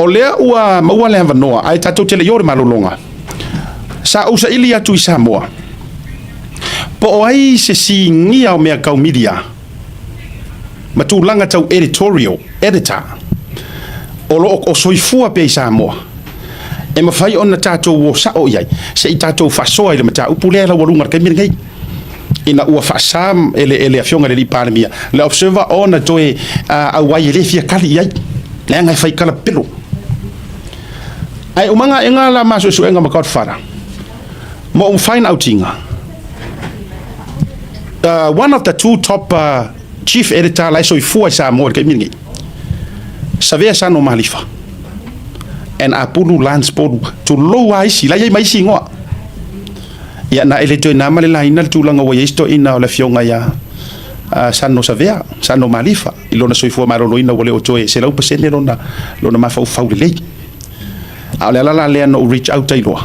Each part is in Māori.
lea ua maua le avanoa ai tatou tele iore malolonga sa usa ili atu i Samoa po o ai se singia o mea kau media matulanga tau editorial editor o soifua pe i Samoa e mawhai ona tatou o sao iai se i tatou whasoa i le mata upulea la walunga kai miringai ina ua whaasam ele afionga le li panemia le observer ona toe awai ele fia kali iai le ngai whai kala pelo ai umanga enga la maso suenga makaut whara mo find outinga one of the two top chief editor la soifua i Samoa kai miringai savea sano malifa and apulu lance podu to low ice la yai mai singoa ya na ele to na male la ina tulanga wa yesto ina la fionga ya sano savea sano malifa ilona soifua marolo ina wole otoe se la upesene lona mafa ufau le ala la le no reach out tailo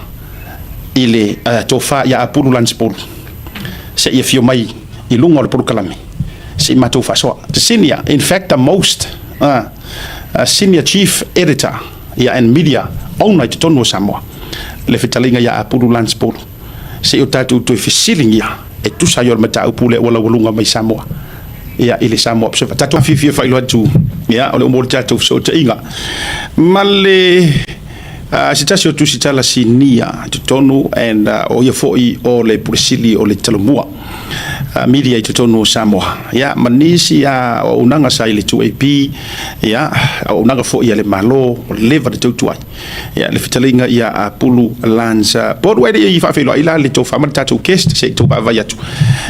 ile tofa ya apulu lance podu se ia fio mai ilunga le podu kalame se mato fa so senior in fact the most senior chief editor ya en media ona te tonu Samoa le fitalinga ya apulu lance podu se o tatu to fisiling ya e tu sa yor mata upule wala walunga mai Samoa ya ile Samoa observer tatu fifi fa ilo tu ya ole mo tatu so te inga male sitasio tu sitala sinia te tonu and o ye foi o le pulisili o le talumua media i tonu Samoa ya manisi ya unanga sa ile 2AP ya unanga foi ya le malo lever te tuai ya le fitalinga ya apulu lanza podwe i fa felo ila le to fama tatu kest se to ba ya tu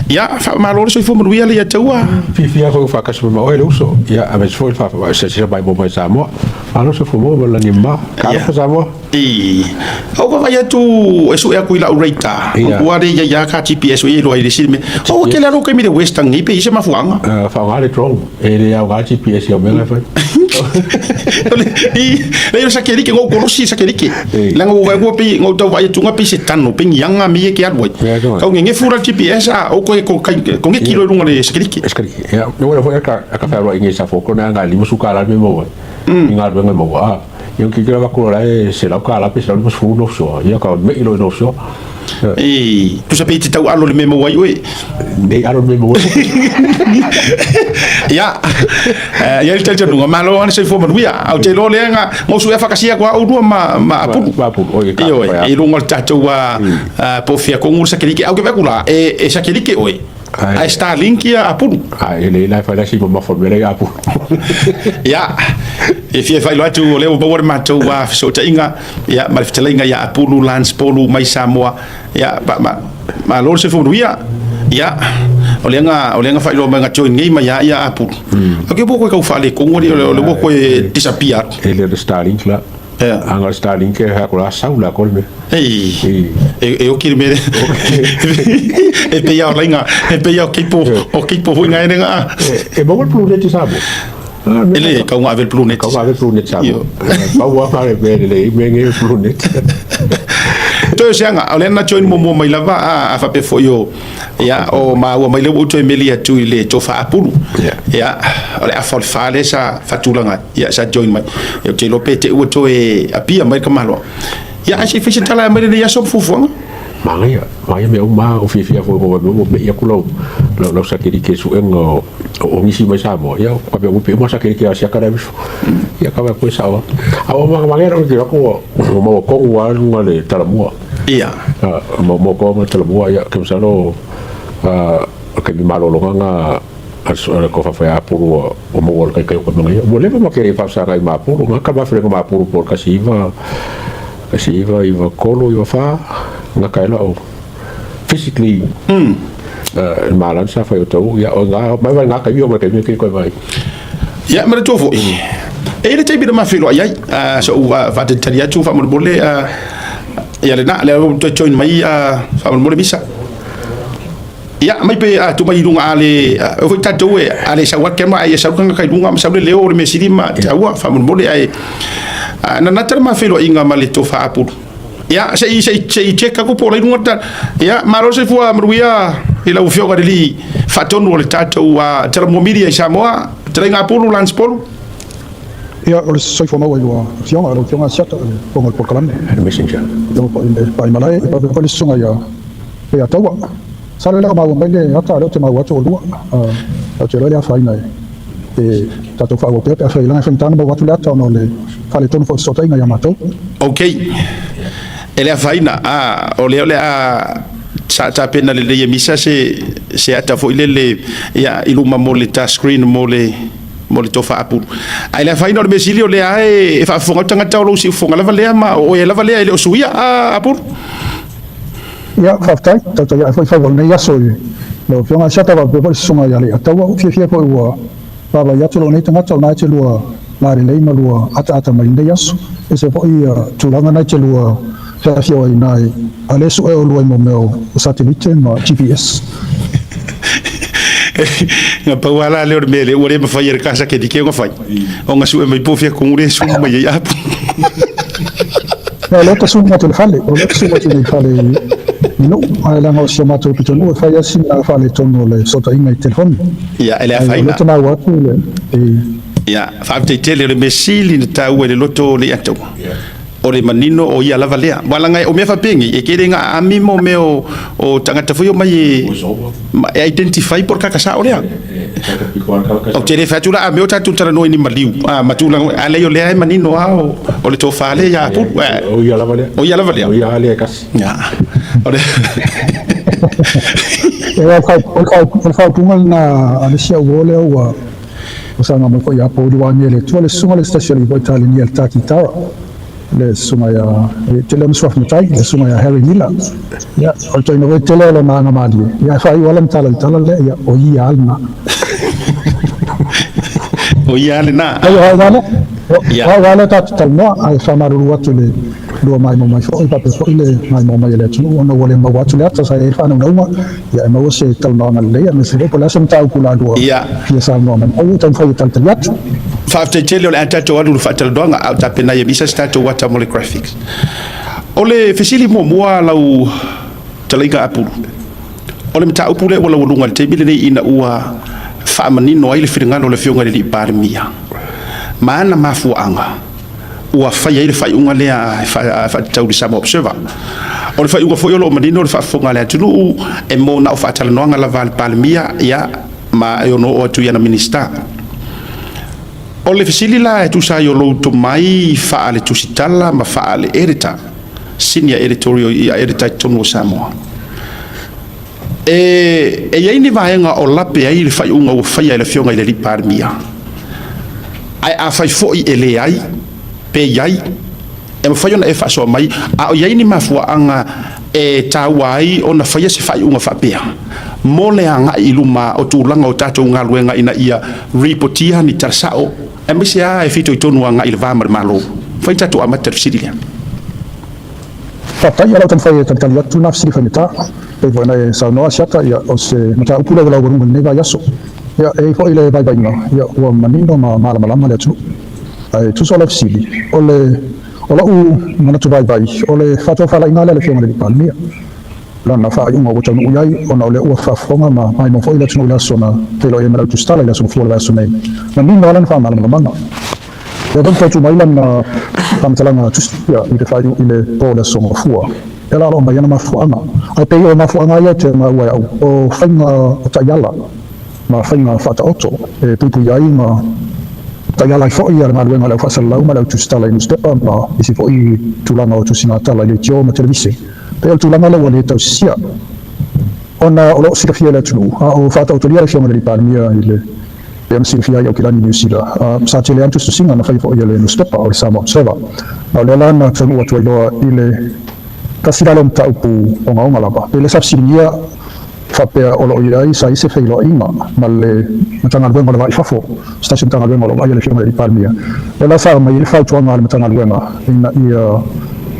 ya fa malo so fo mruia le ya tua fifia ko fa kaso ma o le uso ya ave foi fa se ba bo Samoa alo so fo mo la nimba ka fa Samoa o va ya tu eso ya kuila ureta o ade ya ka GPS we lo ile silme o ke la ro ke mi de western ni pe se mafuanga fa ngale tro ele ya ga GPS ya me fa le sakeli ke go kolosi sakeli ke la ngo go pe ngo to va tu nga pe se tano pe yanga mi ke adwo ka nge fura GPS o ko nge kilo runga le sakeli ke ya no le ka fa ro inge sa fo ko na nga limu sukala me mo inga do nga mo eu que grava com lá será o cara pensando nos fundos só e acaba me ilo no só tu sabe te tau alo le memo wai oi de alo memo ya ya il tell no malo an se fo manuia au te lo lenga mo su fa kasia kwa o ma apu oi ka e lo ngol tatu wa po fia ko ngul sakeli au ke vakula e sakeli ke oi a Starlink ya apu ele la fa la si mo formule ya apu ya e fia fa lo atu le o bawar mato wa so ta inga ya ma fitalinga ya apulu lance polu mai Samoa ya ma lo se fo ruia ya olenga fa lo manga join ngai ma ya apu okay bo ko fa le ko ngori le bo ko disappear ele Starlink la anga Starlink ha ko la saula ko me e o kirme e pe ya lenga e pe ya kipo nga nga e bo ko le sabo ele ka nga vel plunet sabo ba wa pare be le me nge plunet to sianga olena join mo mai lava a fa pe fo yo ya o ma wa mai le o to emelia tu ile to fa apulu ya ole a fol fa le sa fatulanga ya sa join mai e te lo pete o to e apia mai kamalo ya a se fisi tala mai le ya so fufu mai me o ma o fifia fo mo me ya kulo lo sa ke su en o ngisi mai sa mo ya ko be o pe mo sa ke a sia kara ya ka ba ko sa wa a o ma ro ke ko mo ko wa ngale tala mo iya mo ko mo tala mo ya ke sa no ke mi malo lo nga a ko fa apu o mo wol kai ko no ya mo le mo ke fa sa kai ma apu nga ka ba fre ma apu por ka si iva kolo iva fa nga kai la o physically malan sa fa yo to ya o nga nga kai yo ma kai ke ko vai ya ma to fo e le te bi ma filo ai so va te talia tu fa mo bole ya le na le to join mai fa mo le misa ya mai pe tu mai lunga ale o foi tanto e ale sa wa ke mai sa ka kai lunga sa le leo me sidima ta wa fa mo bole ai na na terma filo inga mali to fa apu ya se check ko por lunga ta ya maro se fu amruia ila ufio ga li fa tonu le tato wa termo media Samoa trenga pulu lance polu ia o le soifo mau ai ua fionga alo fionga siata o ngal porkalame messenger yo pa inde pa malai pa le sunga ya pe atawa sale la mau mai le ata le te mau atu lua a te le fa ina e tato fa o pe fa ila fa tanga mau atu le ata no le fa le tono fo sota ina ya mato okay ele faina o le a sa pena le misa se ata fo ile ya iluma mo le touch screen mo le tofa apu ai le faina o le mesilio le ai fa fonga tanga taulo si fonga lava le ma o e lava le o suia apu ya faftai tato ya fa volne ya so no fionga sata va pe sunga ya le atawa fie po wa baba ya tolo nei tanga tolo na te lua la le ma lua ata mai nde yaso e se po ia tulanga na te lua fa fio ai nai ale su e o lua mo meo satellite ma GPS nga pawala le mele o le ma fai casa ke dike nga fai o nga su e mai po fia con re su mai ya no le su ma te fale o le su ma te fale no ala nga so ma to pito no fai asi na fale tono le sota inga telefon ya ele fai na tona wa le ya fa te tele le mesili na tau le loto le ato o le manino o ia lava lea wala ngai o me fa pengi e kere nga ami mo me o tangata foi o mai e identify por kakasa o lea o tere fatura a me o tatu tara no ni maliu matula ale yo lea manino o le tofa le ya pu o ia lava lea o ia lava lea o ia le kas ya o le o fa tungal na anasia wole o usanga mo ko ya po diwa ni le tole sunga le station i Itali ni al takitara le sunga ya tele mswaf mutai le sunga ya Harry Miller ya o to ino tele le manga mali ya fa i wala mtala le ya o ia alma o ia le na ya wala ta talmo ai fa maru watu le do mai mo mai fo pa pe fo le mai mo mai le tu no wole ma watu le ta sa e fa no ma ya ma wo se talmo ngal le ya me se ko la sem ta ku la do ya sa no man o tan fa tal tal fa te tele le atato walu fa tal donga au ta pena ye bisa stato wata mo le graphics ole fisili mo lau talinga apu ole mta apu le wala wulunga te bile ni ina ua fa manino ile firinga le fionga le parmia mana mafuanga ua fai ile fai unga le fa tau di sama observer ole fai unga foi lo manino le fa fonga le tulu e mo na fa tal noanga la val palmia ya ma yo no o tu ya na minister ole fisili la tu sa yo lo to mai fa ale tu sitala ma fa ale editor senior editorial ya editor tono Samoa e ia ni vaenga o lape ai le fai unga o fai le fionga le parmia ai a fai foi ele ai pe ai e mo fai ona e fa so mai a o ia ni mafua anga e tawai ona fai se fai unga fa pe mole anga iluma o tulanga o tato nga luenga ina ia reportia ni tarsao e misia e fito tonu anga ilva malo fai tato amater sidilia Papa ya la tan fai tan tan tu nafsi fa meta e bona e sa no asiata ya o se mata upula la wonu ne va yaso ya e fo ile vai vai no ya o manino ma mala le tu ai tu so la fsili ole ola u mana tu vai ole fato fa la inala le fiona di palmia la na fa yung o tonu yai ona ole u fa fonga ma mai mo fo ile tu la sona te lo emera tu stala la so fo la sona na min wala fa mala ya don tu mai lan tam talanga tu ya ile fa ile po la sona fua ela lo mai na ma fuanga ai pe yo ma fuanga ya te ma wa o fainga o tayala ma fainga fa ta oto e pipu yai ma tayala fo ia ma luenga la fa sala ma la tu stala in stepa ma isi fo i tulanga o tu sinatala le tio ma televisi pe tulanga la wale ta sia ona o lo si fia la tu o fa ta autoria fiona di palmia ile em si fia yo kilani New Zealand sa tele antu su singa na fa fo ia le stepa o sa mo seva o le la na tonu o tu ile kasira lom ta upu o nga lava ele sapsinia fa pe o lo ia sa ise fe lo inga male matanga lwenga lava ifafo station tanga lwenga lo ia le fiona di palmia ela sa mai il fa tu nga le matanga lwenga ina ia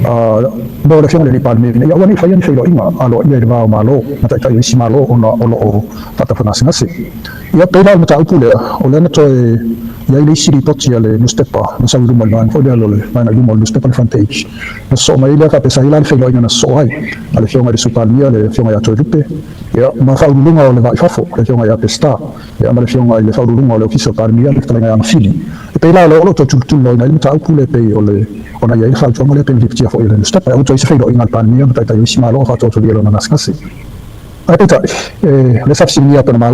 no le fiona di palmia ia wani fa ia fe lo inga alo ia le va malo mata ta isi malo ona o lo tata fana sinase ia pe la mata upu le o le to ia ile isi ripoti le newspaper na sa rumo le fo de le na rumo newspaper fantage na so mai le ka pesa ila le fe lo inga na so ai ale fiona di palmia le fiona ya to rupe ia ma fa lunga o le vai fafo le fiona ya pesta ia ma le fiona ile fa lunga o le officer palmia le tanga ya fili pe la lo to tullo ina ta upule pe ole ona ia fa to mole pe liptia fo ile step e auto se ingal pandemia ta ta isi malo fa to ile na skasi Aita, le safsinia pe na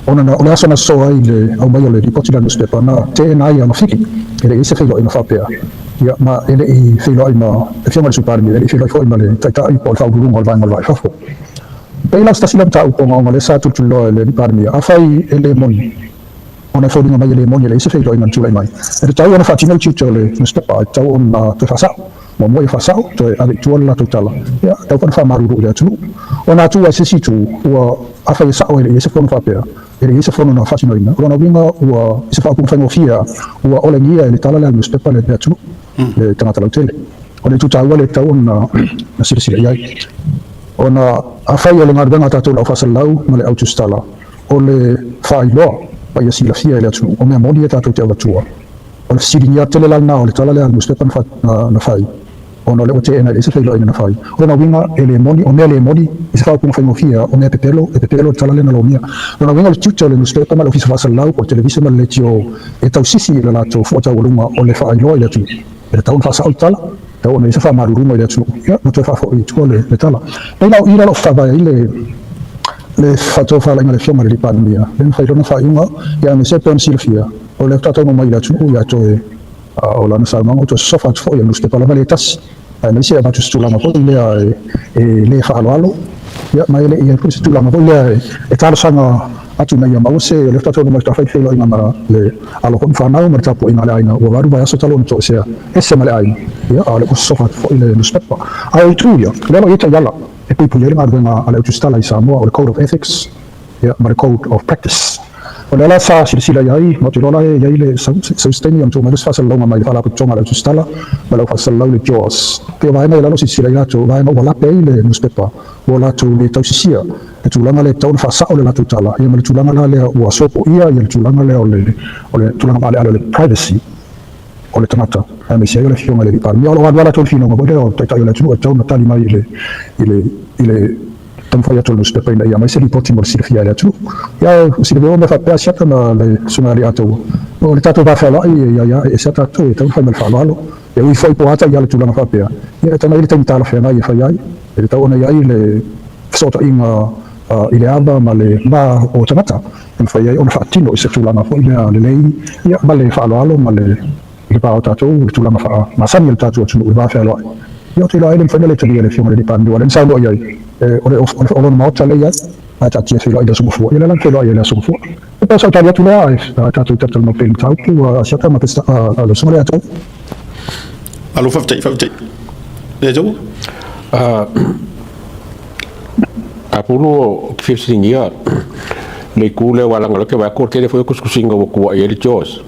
ona ona sona so ile au mai ole ripoti la newspaper na te na ia no fiki ele ise filo ina fapea ia ma ele I filo ina e fiama le supar mi ele filo fo ina le ta I pol fa gulu ngol vai fafo pe la sta silam ta upo ngol le sa tu lo le ripar mi afai ele moni ona fo dinga mai ele moni ele ise filo ina tula mai e ta ona fatina chicho le newspaper ta ona te fa sa mo I fa sa to ave tu la totala ia ta kon fa maru ya tu ona tu asisi tu wa afai sa o ele ise fo fa pea ele ise fo na fatina ina ona winga wa ise fa ku fa ngofia wa ole ngia ele tala le newspaper le ya tu le tanga tala tele ole tu tawa le tau na sila yai ona afai ole ngarga ta tu la fa salau male autostala ole fa ilo pa ya sila fia le tu o me modi ta tu te wa tu ole siringa tele la na ole tala le newspaper fa na fai ona le ote ena ese filo ina fai ona winga ele moni o mele modi ese fa ku fa ngofia o me pepelo tala le na lo mia ona winga le tuto le newspaper mal office fa salau o televisione mal le tio e tau sisi la to fo ta wolunga ole fa ilo le tu e tau fa sa tala tau ona ese fa maruru le tu ya no te fa fo I tu le tala e na ira lo fa ba ile le fa to fa la le fioma le pandemia ben fa ilo na fa inga ya me se pen silfia o le tata no mai la tu ya to e o la sa mango to sofa fo ya newspaper la valetas ne sia ba tu stula ma fo le le fa alo ya ma ile ia tu stula ma fo le e tala sanga atu na ia ma se le tata no mai ta fa filo inga ma le alo kon fa na ma ta po inga le aina o varu ba so talo to sia ese ma le aina ya ale ko sofa fo le newspaper ai tu ya le no ita yala e poi poi le ma venga ale tu stala I Samoa o le code of ethics ya ma le code of practice o le la sa sila yai mo te lola yai le susteni am tu ma fa sala ma mai fa la tonga le tu stala ma lo fa sala le jos ke vai mai la no sila ya tu vai no wala pe le newspaper wala tu le tau sia e tu langa le tau fa sa o le la tu tala ia ma le tu langa la le o sopo ia le tu langa le o le tu langa ale le privacy o le tamata a me sia le fiona le par mi o wala tu fino mo le o tai le tu tau na tali mai ile tam fa yato newspaper ina ia mai se ripoti mo si fia le tu ia si le me fa pe siata na le sunari ato o le tato va fa la ia e siata tu e tam fa mal fa malo e ui foi po ata ia le tu langa fa pe ia tana ile tam tala fa na ia fa ia e tau ona ia le sota inga ile aba ma le ma o tamata in fa ia ona fa tino se tu langa fo ia le lei ia ma le fa alo ma le pa o tato tu langa fa ma sa mi tato tu va fa lo io ti lo ai le fa le tele le fiume di pando le sa lo ia o ma tale ia a ta ti filo ida su fu ile lan filo ia su fu e poi saltare tu la ta tu tato no film tau tu a siata ma pesta lo sono le alo fafte le jo Apulu fisingia le kule wala ngala ke wa ko ke foi kuskusinga wo ele jos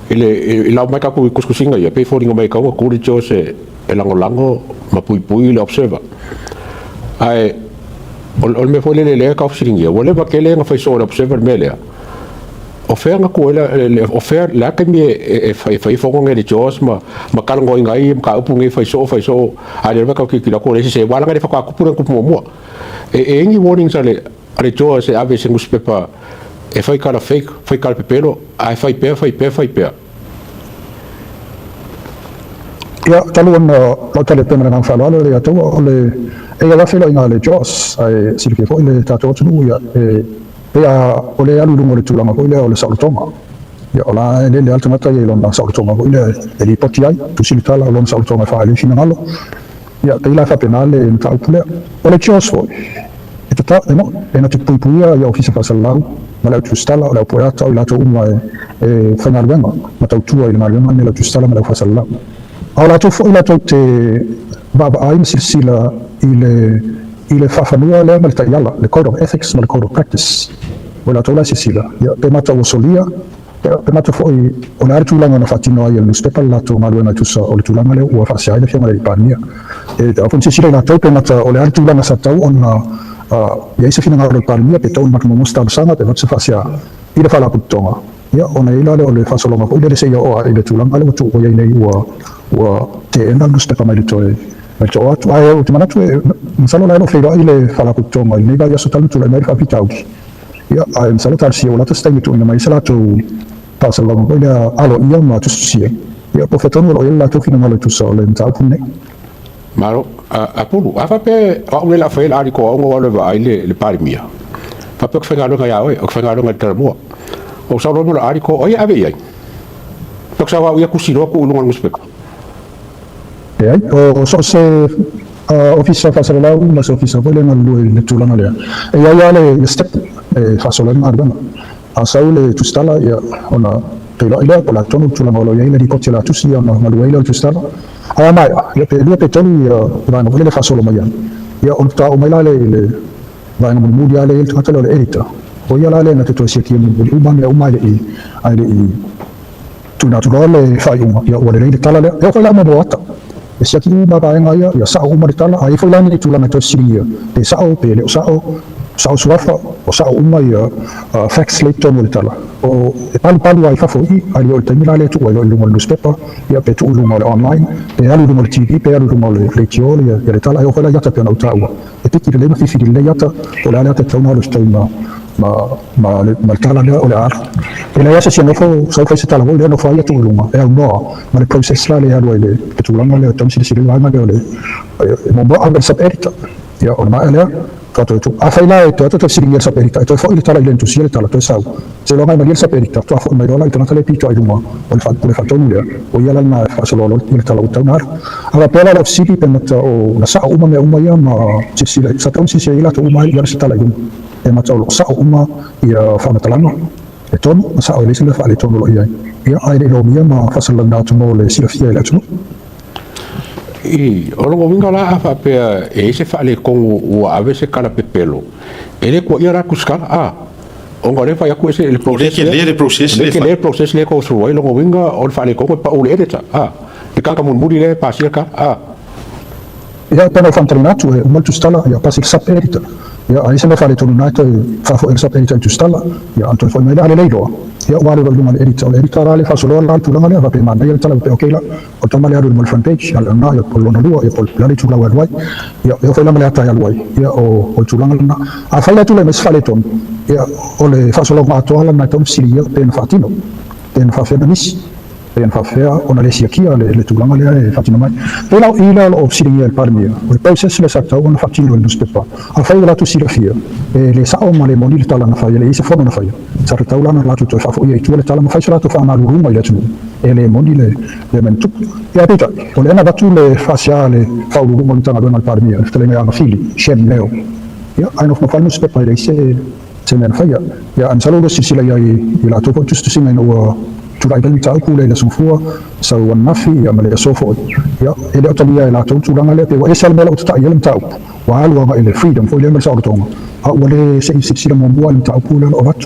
ele la mai ka ku kuskusinga ya pe foi mai ka ku le jos e lango ma pui le observa ai ol me foi le ka fisingia wala ba ke le nga foi so observer melia ofer nga ko le ofer la ke mi e fai fo ngere jos ma ka ngo ngai ka upungi fai so ale ba ka ki la ko le se wala ngare fa ka kupura ku mo e ngi warnings ale jos e ave se newspaper e fai kala fake fai kala pepelo ai fai pe ya talu no tale pemana nang fa lo le to le e la filo ina le jos ai si ke fo le tato tu ya ya ole alu lungo le tulanga ko le ole salutonga ya ola le alternata ye lon salutonga ko le li potiai tu siltala lon salutonga fa le finalo ya te la fa penale in calcule ole chosfo e tata no e na tu puia ya office fa salau ma la tu stala la poeta la tu uma e final venga ma tu tu ile marga ma la tu stala ma la fa salau ora tu fo la tu te baba ai silsila ile fafanua le mal tayala le code of ethics mal code of practice wala tola sisila ya pe mata wosolia pe mata foi ona tu langa na fatino ai le newspaper la to malwena tu so o tu langa le o fa sia ile fiama le pania e da fon sisila na to pe mata o le tu langa sa tau ona ya isa fina ngalo pania pe tau mak mo sta sana pe mata fa sia ile fa la putonga ya ona ile le fa so longa ko ile se yo o ile tu langa le tu o ya nei wa te enda newspaper mai to ma to atu ai o timana tu salo la lo fero ile fa la putonga ile ga ya so talu tu le mai fa pitau ya ai salo tal si o la to stai tu mai sala tu fasalong ko ila alo iya ma tusia ya po fetonu lo ila to fina malo tusa le mta punne Malo, apulu, apa pe o la fe la ko o le va le parimia. Pa pe fenga no ya o fenga no termo. O sa no la ko o ya ave ya. Pe sa wa ya kusiro ko ulungan muspeko. ya o so se officer fasalau mas officer ko le ngalu le tulanga le ya le step fasalan arban asau le tustala ya ona pela ila pola tonu tulanga lo ya le ko tela tusia na malu ila tustala mai ya pe due pe tonu ya va no le fasolo mai ya on ta o mai la le va no mundial le tata le edita o ya la le na to sia ki mu ban ya o mai le ai le tuna tu le fa ya o le tala le ya ko la mo bota sia ki ba ba nga ya sa o maritala ai foi lani tu lana to siria pe sa o pe le sa o suafa o sa o mai fax le to maritala o e palu ai fa foi ai o temila le tu o le newspaper ya pe tu lo online pe alu lo tv pe alu lo le tio ya le tala ai o la yata pe na utawa e pe ki le ma fi le yata o la yata tau na lo stema ma tala le o le ar e la yasa sia no fo so fa se tala le no fa ya tu lo ma e no ma le process la le alu le tu langa le tam si la ma le mo bo al sapetita ya o ma le tu a fai la to si il sapetita to fo il tala le tu si il tala to sa se lo mai ma il sapetita to fo mai rola to le pito ai mo o le fatto le o ya la na fa solo il tala o tanar ala pela la sipi pe mata o la sa o ma ya ma si la sa tam si la to ma ya sa tala e ma tolo sa o ma ya fa mata la no e tono sa o le se le fa le tono lo ya ai le lo mia ma fa solo na to mo le si fia la to I o lo winga la fa pe e se fa le con o ave se kala pepelo ele ko ira kuskala o ngore fa ya ku ese el proceso le proceso le ko so lo winga o fa le ko pa o le edita e kanga mun muri le pa sirka ya pena fantrinato e molto stala ya pasi saperita ya ai se lo fa le tornato fa fo il saperita tu stala ya anto fa mai le leilo ya wale lo mal edita le fa solo l'alto la male va per mandare il tala ok la o tomale adu mal front page al na ya pollo no e pol la tu la wai ya fa la male ata ya wai ya o tu la na a fa la tu le mes fa le ton ya o le fa solo ma to ala na tom silia pen fatino pen fa fe mis pen fa fe ona le sia kia le tu la male fatino mai però ila o silia il parmia o poi se le sa ona fatino non stepa a fa la tu silia fia e le sa o male moni le tala na fa le se fono na fa sa taula na la tu fa fo ia tu le tala ma fa sala tu fa na ruma ile tu e le moni le mentu e peta o le na batu le faciale fa lu ruma tana do na parmia le me fili scem leo ya ai no fa no stepa ile se ne fa ya an salo si sila ya ila to ko giusto singa no tu dai ben tau kule le sufua sa wan nafi ya male sofo ya ele otalia ila tu langa le pe wa esal mele uta ya le tau wa alu wa ile freedom fo le mel sa o tonga a wale se sila mo bua le tau kule o vat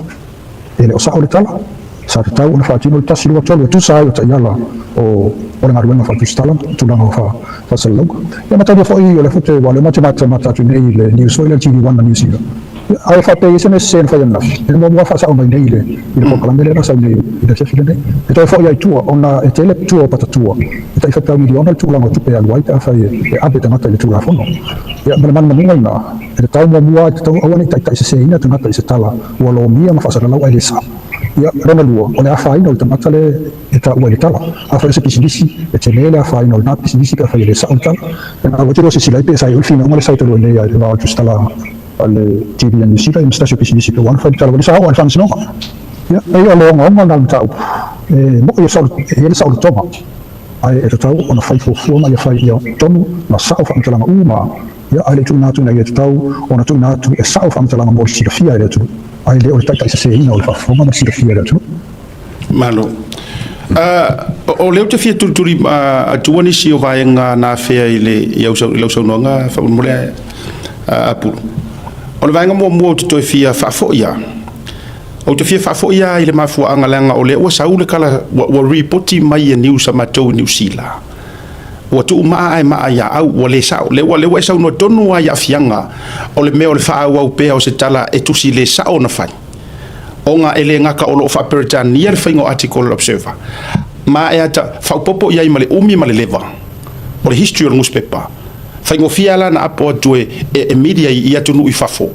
ele o sa o le tala sa tau na fatino tasilu wa tolo tu sa ya la o ora ngaru na fatu stala tu langa fa sallo ya mata fo io le foto wa le mata tu nei le news so le tv one news ai fa pe se ne sen fa yana e mo fa sa o mai nei le il ko kala mele na sa nei ida se file nei e to fo ya tu ona e tele tu pata tu e tai fa ta milione tu la tu pe al white fa e abita mata le tu la fono ya man ninga na e tau mo mua tau awani tai se ina tu mata se tala wa lo mia ma fa sa la wa ile sa ya rena luo o le final ta mata le e ta wa le tala a fa se pisisi e tele le final na pisisi ka fa ile sa on tala e na voce se si lai pe sai il fino ma sai to le ya va giusta la al TV and sita im stasio PCDC pe one fight tala sa o fans no ya ai lo ngom ngam tau mo yo sol ele sa o toma ai e tau ona fai fo ma ya fai yo tomu na sa o fam tala uma ya ai tu na ya tau ona tu na tu e sa o fam tala mo si fia ele tu ai le o tai se ina o fa fo ma si fia ele tu malo o leo te fia turi a tuani si o vaenga na fea ile ia usau noanga fa mo le apu o le vaenga mo te fia fa fo ia o te fia fa fo ia ile mafu angalanga o le o saule kala wa reporti mai e news ma to New Zealand o tu ma ia au o le sa le wa sa no tonu ia fianga o le me o le fa au pe o se tala e tu si le sa o na fai onga ele ngaka o lo fa Britania le faingo article observer ma e ata fa popo ia i male umi male leva o le history o newspaper faingo fiala na apo tu e media ia tunu i fafo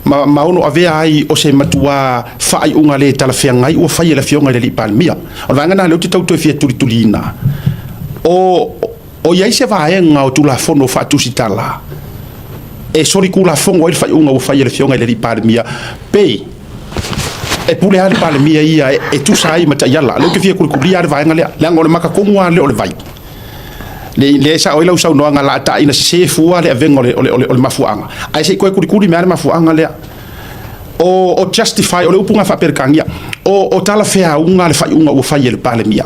ma ono avea ai o se matua fai unga le tala feangai o fai la fionga le palmia o vanga na le tau to fia tulina o ia se vaenga o tula fono fa tusitala e sori kula fongo il fai unga o fai la fionga le palmia pe e pule ale palmia ia e tu sai mata yala le ke fia kulia le vaenga le ngole maka kongwa le vai le sa oila usau no ngala ta ina se fua le avengo le mafuanga ai se ko kuri me mafuanga le o justify o le upunga fa perkangia o tala fea unga le fai unga o fai le palemia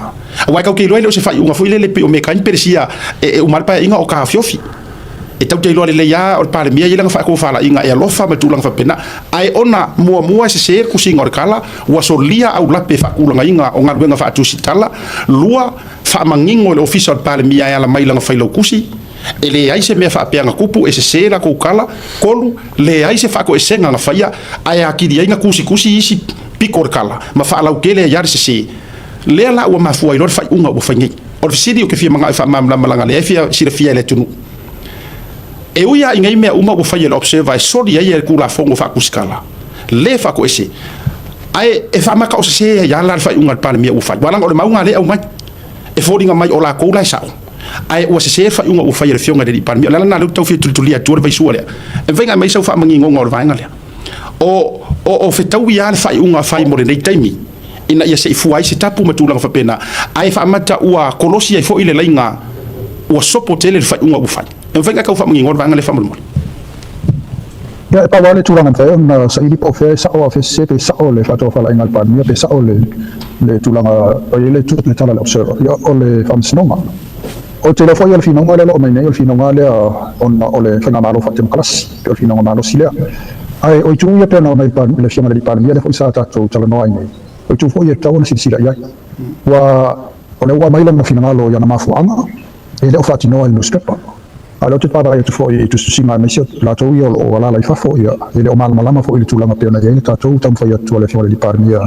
wa ka ke lo se fai unga foi le pe o mekan persia e o malpa inga o ka fiofi e tau te lo le ya o palemia ile nga fa ko fa la inga e lo fa ma tulang fa pena ai ona mua se ku singa kala wa solia au lape fa kulanga inga o nga fa tu sitala lua fa mangingo le official palemia ya la mailanga fa lo kusi ele ai se me fa peanga kupu e se la ko kala kolu le ai se fa ko esenga nga fa ya ai akidi inga kusi isi pikor kala ma fa la ukele ya se le la o ma fu ai lo fa unga o fa ngi o sidi o ke fi manga fa malanga le fi si fi le tunu e uia inga me uma o fa le observa sori ai ku la fongo fa kuskala le fa ko ese ai e fa maka o se ya la fa unga palemia o fa wala o maunga le au mai e fodinga mai o la ko la sa ai o se fa unga o fa le fionga de palmia la na lu tau fi tulia tu vai suale e venga mai sa fa mangi ngol vainga le o fe tau ya fa unga fa mo le taimi ina ia se fu ai se tapu matulanga fa pena ai fa mata ua kolosi ai fo ile lainga o sopo tele fa unga o fa e venga ka fa mangi ngol vainga le fa mo ya pa wale tulangan tayo na sa ilip o fe sa o fe se pe sa o le fa to fa la ingal palmia pe sa o le tulanga o le tut le tala le observer ya o le famsnoma o te le foi al finonga le o mai nei al finonga le on o le fanga malo fatem klas o finonga malo sile ai o tu ya pena mai pa le fiona le palmia le foi sa ta to tala no ai nei o tu foi ta ona sila ya wa o le wa mai le finonga lo ya na mafuanga e le o fatino al newspaper alo te para ia tu foi tu singa mai se la to ia o la fa foi ile o mal malama foi tu langa pena ia ta to tam foi tu le fiore di parmia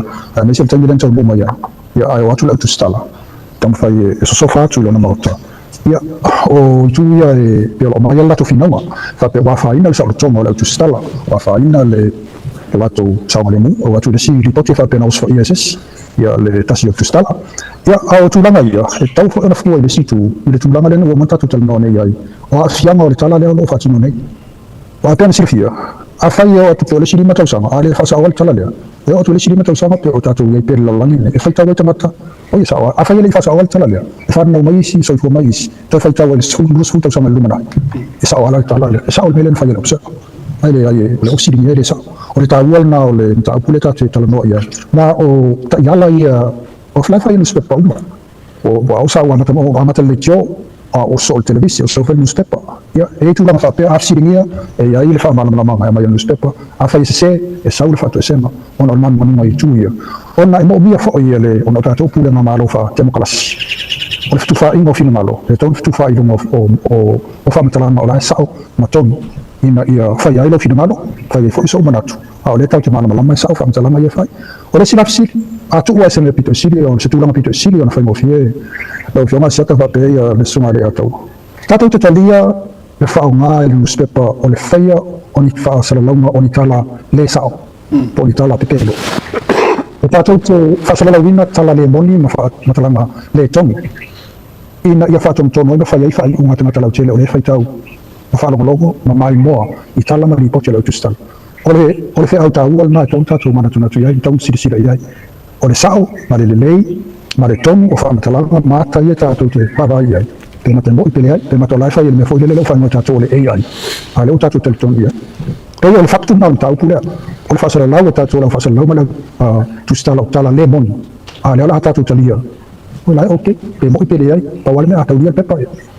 mai se tangi dan bu mai ia ai watu la tu stala tam foi so fa tu le na mota ia o tu ia e pelo mai la to finama fa pe wa fa ina sa to mo la tu stala wa fa ina le watu sa le mu o watu le si ripote fa pena os foi ss ia le tasi tu stala ia au tu langa ia e tau foi na foi le situ ile tu langa le no monta tu tel no nei ai o afianga o le tala le o fatino nei o apena silfia a fai o tu le silima tau sama ale fa sa o le tala le e o tu le silima tau sama pe o tatu ia per la langi e fai tau tamata o ia sa a fai le fa sa o le tala le e fa no mai si so fo mai si to fai tau le sul tau sama lumana e sa o le tala le sa o le melen fai le obsa ai le o silima le sa o le tau na o le tau puleta te tala no ia na o ta yala ia o fly fai no spepa uma o sa wa mata le jo o sol televisi o sol newspaper ya e tu lang fa pe afsiringia e ai le fa mal mal mai newspaper a fa se e sa le fa to sema on on man mai tu ya on ai mo bia fo ia le on ta to pula malo fa temo klas on tu fa ingo fin malo e to tu fa ingo o fa mata la la sa ma ton ina ia fa ia lo fin malo fa le fo so manatu a le ta ke mal mai sa fa mata la mai fa o le sinapsi a tu wa se le pito sili on se tu lang pito sili on fa mo fie lo fiona sia ka pe ia le sumare ato tato te talia le fa nga le newspaper o le faia oni fa sala longa oni tala le sao oni tala pe pelo e tato te fa sala wina tala le moni ma fa matala le tongi ina ia fa tom tono no fa ia fa unga tama tala chele o le fa tau ma fa logo ma mai mo i tala ma li po chele o tustal o le fa auta wal na tonta tu mana tuna tu ia tau siri ia o le sao ma le lei ma le tomu o fa matalanga mata ia tatou te pavaia pe mata mo pe le pe mata la fa ia me foi le fa no tatou le ai ale o tatou tel tonia pe o le faktu na tau pula o le fa sala la tatou la fa sala la tu sta la tala le mon ale la tatou talia o la ok pe mo pe le ai pa wala me atau dia pe pa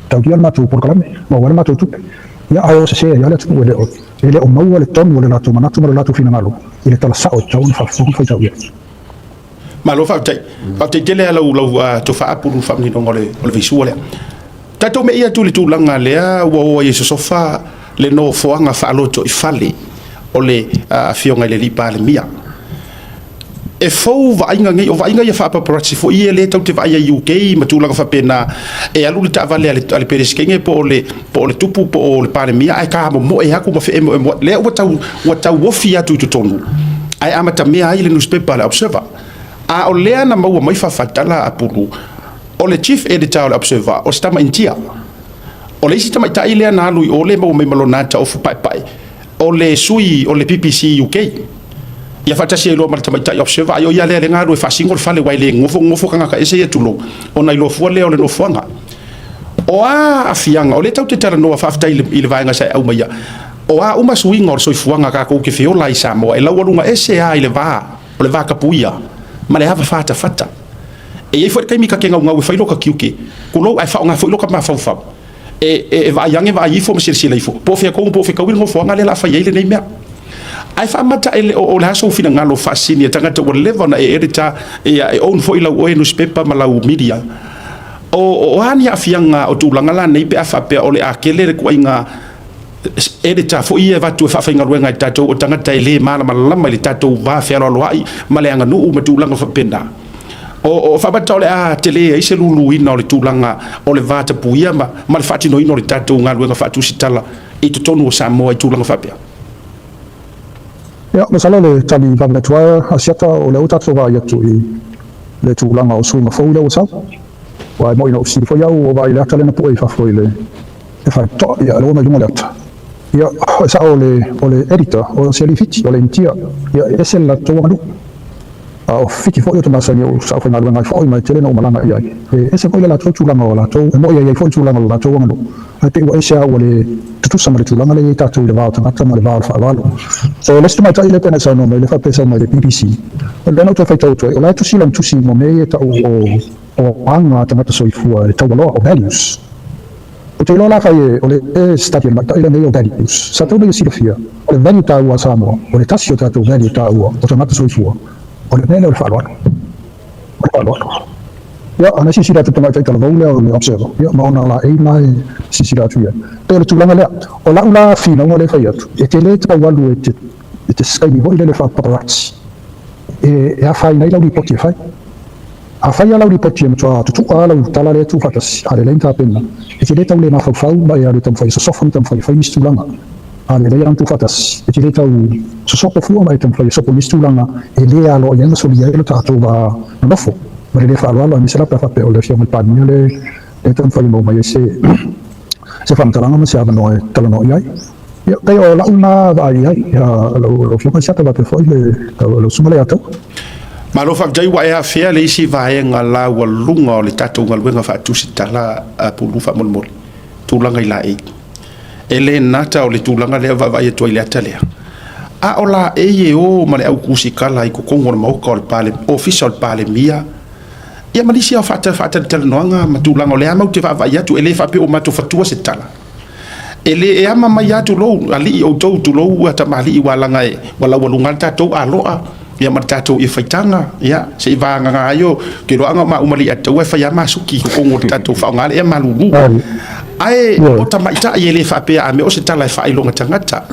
tau dia ma tu por kalame ma wala ma tu tu ya ayo se ya le tu le o mau le tomu le la tu manatu ma la tu fina malo ile tala sa o tau fa fa tau ia malo fa tai tele ala u to fa apu fa mi no le visuale tato me ia tu le tu langa le o ye sofa le no foanga fa loto I fale o le fionga le lipa le mia e e fou vainga ngai o vainga ia fa paparazzi fo ia le tau te vai ia UK matulanga fa pena e alu le tavale ale pereskenge po le tupu po le palemia ai ka mo e haku ma fe le o tau wofi atu tu tonu ai amata mea ai le newspaper le Observer a o lea na maua mai fa fatala apulu o le chief editor le Observer o stama intia o le isi tama itai lea na alui o le mau mai malonata o fu pai o le sui o le PPC UK ia fatasi lo mal tama itai Observer ayo ia le ngaru e fasingo le fale wai le ngofo kanga ka ese tulo ona ilo fu le o le no fuanga o a afianga o le tau te tara no fa ftai ile vainga sai au mai o a uma swing or soifuanga ka ko ke fiola i Samoa e lawarunga ese a ile va o le va kapuia ma le hava fata e ia foi kai mika kenga ngau fai loka kiuke kulo ai fa nga foi loka ma fa e va yange va i fo me sirsi le fo po fe ka wingo fo nga le la fa ile nei mea ai fa mata ele o la so fina ngalo fasini tanga to level na e edita e own foi la o newspaper ma la media o ani afianga o tulanga la nei pe afa pe o le akele ko inga edita fo ia va tu fa fa ngalwe ngai tato o tanga taile mala mala le tato va fe lo ai male anga nu ma tulanga fa penda o fa bata le a tele ai se lulu ina o le tulanga o le va ta puia ma le fati no ino le tato ngalwe nga fa tu sitala i to tonu Samoa i tulanga fa pe ya masala le tali va le tua asiata o le uta va ya tu le tulanga o suinga fo le o sa wa mo ino si fo ya o va ile tale na po i fa fo ile e fa to ya lo ma lunga lata ya sa o le editor o se li fiti o le intia ya ese la to ngadu o fiti fo yo to masani o sa fo ngalwa ngai fo mai tele no malanga ia e ese ko la to tulanga o la to mo ia fo tulanga o la to ngadu ate o ese o le tutu sama le tulanga le ta to le va ta ma le va fa valo so le sto mai tai le pena sa no me le fa pesa mai le BBC o le no to fa to o la to silam tu si mo me ta o anga ta mata so i fu e ta lo o values o te lola fai o le stati ma ta ile nei o values sa to le si fia o le value ta ua Samoa o le tasio ta to value ta ua o ta mata so i fu o le nele o le whaalua ia ana sisira tu tamaita tala vaulea o le Observer ia maona la ei mai sisira tu ia pe le tulanga lea o la ula fina o le fai atu e te le ta walu e te skaini hoi le fa paparazzi e a fai nei lau ripoti e fai a fai a lau ripoti e matua tutu a lau tala le tu fatasi a le leinta penna e te le tau le na fau ma e a le tam fai sosofan tam fai mis tulanga a le leia tu fatas e te le tau sosopo fua mai tam fai sopo mis tulanga e le alo e nga solia e lo tato va nofo ma le fa alo mi sala pa fa pe o le fiamu pani le tam fai mo mai se fa mtalanga ma se ava no e tala no iai ia pe o la una ai lo fiamu sa ta te foi le lo sumale ato ma lo fa jai wa ya fia le si va e ngala wa lunga o le tato ngalwenga fa tu sitala pulu fa molmol tulanga ila e ele nata o le tulanga le va e to ile atalea a ola e o ma le au kusikala i ko kongo mo ko le pale official pale mia ia malisia fata tel noanga matulanga o le ama te va ia tu ele fa pe o mato fatua sitala ele e ama mai atu lo ali o to lo ata mali walanga e wala walunga tato aloa ia martato i faitanga ia se va nga ayo ke lo anga ma umali atu e fa ya masuki ko kongo tato fa ngale e malulu ai o tamaita i ele fa pe a me o se tala fa i longa tangata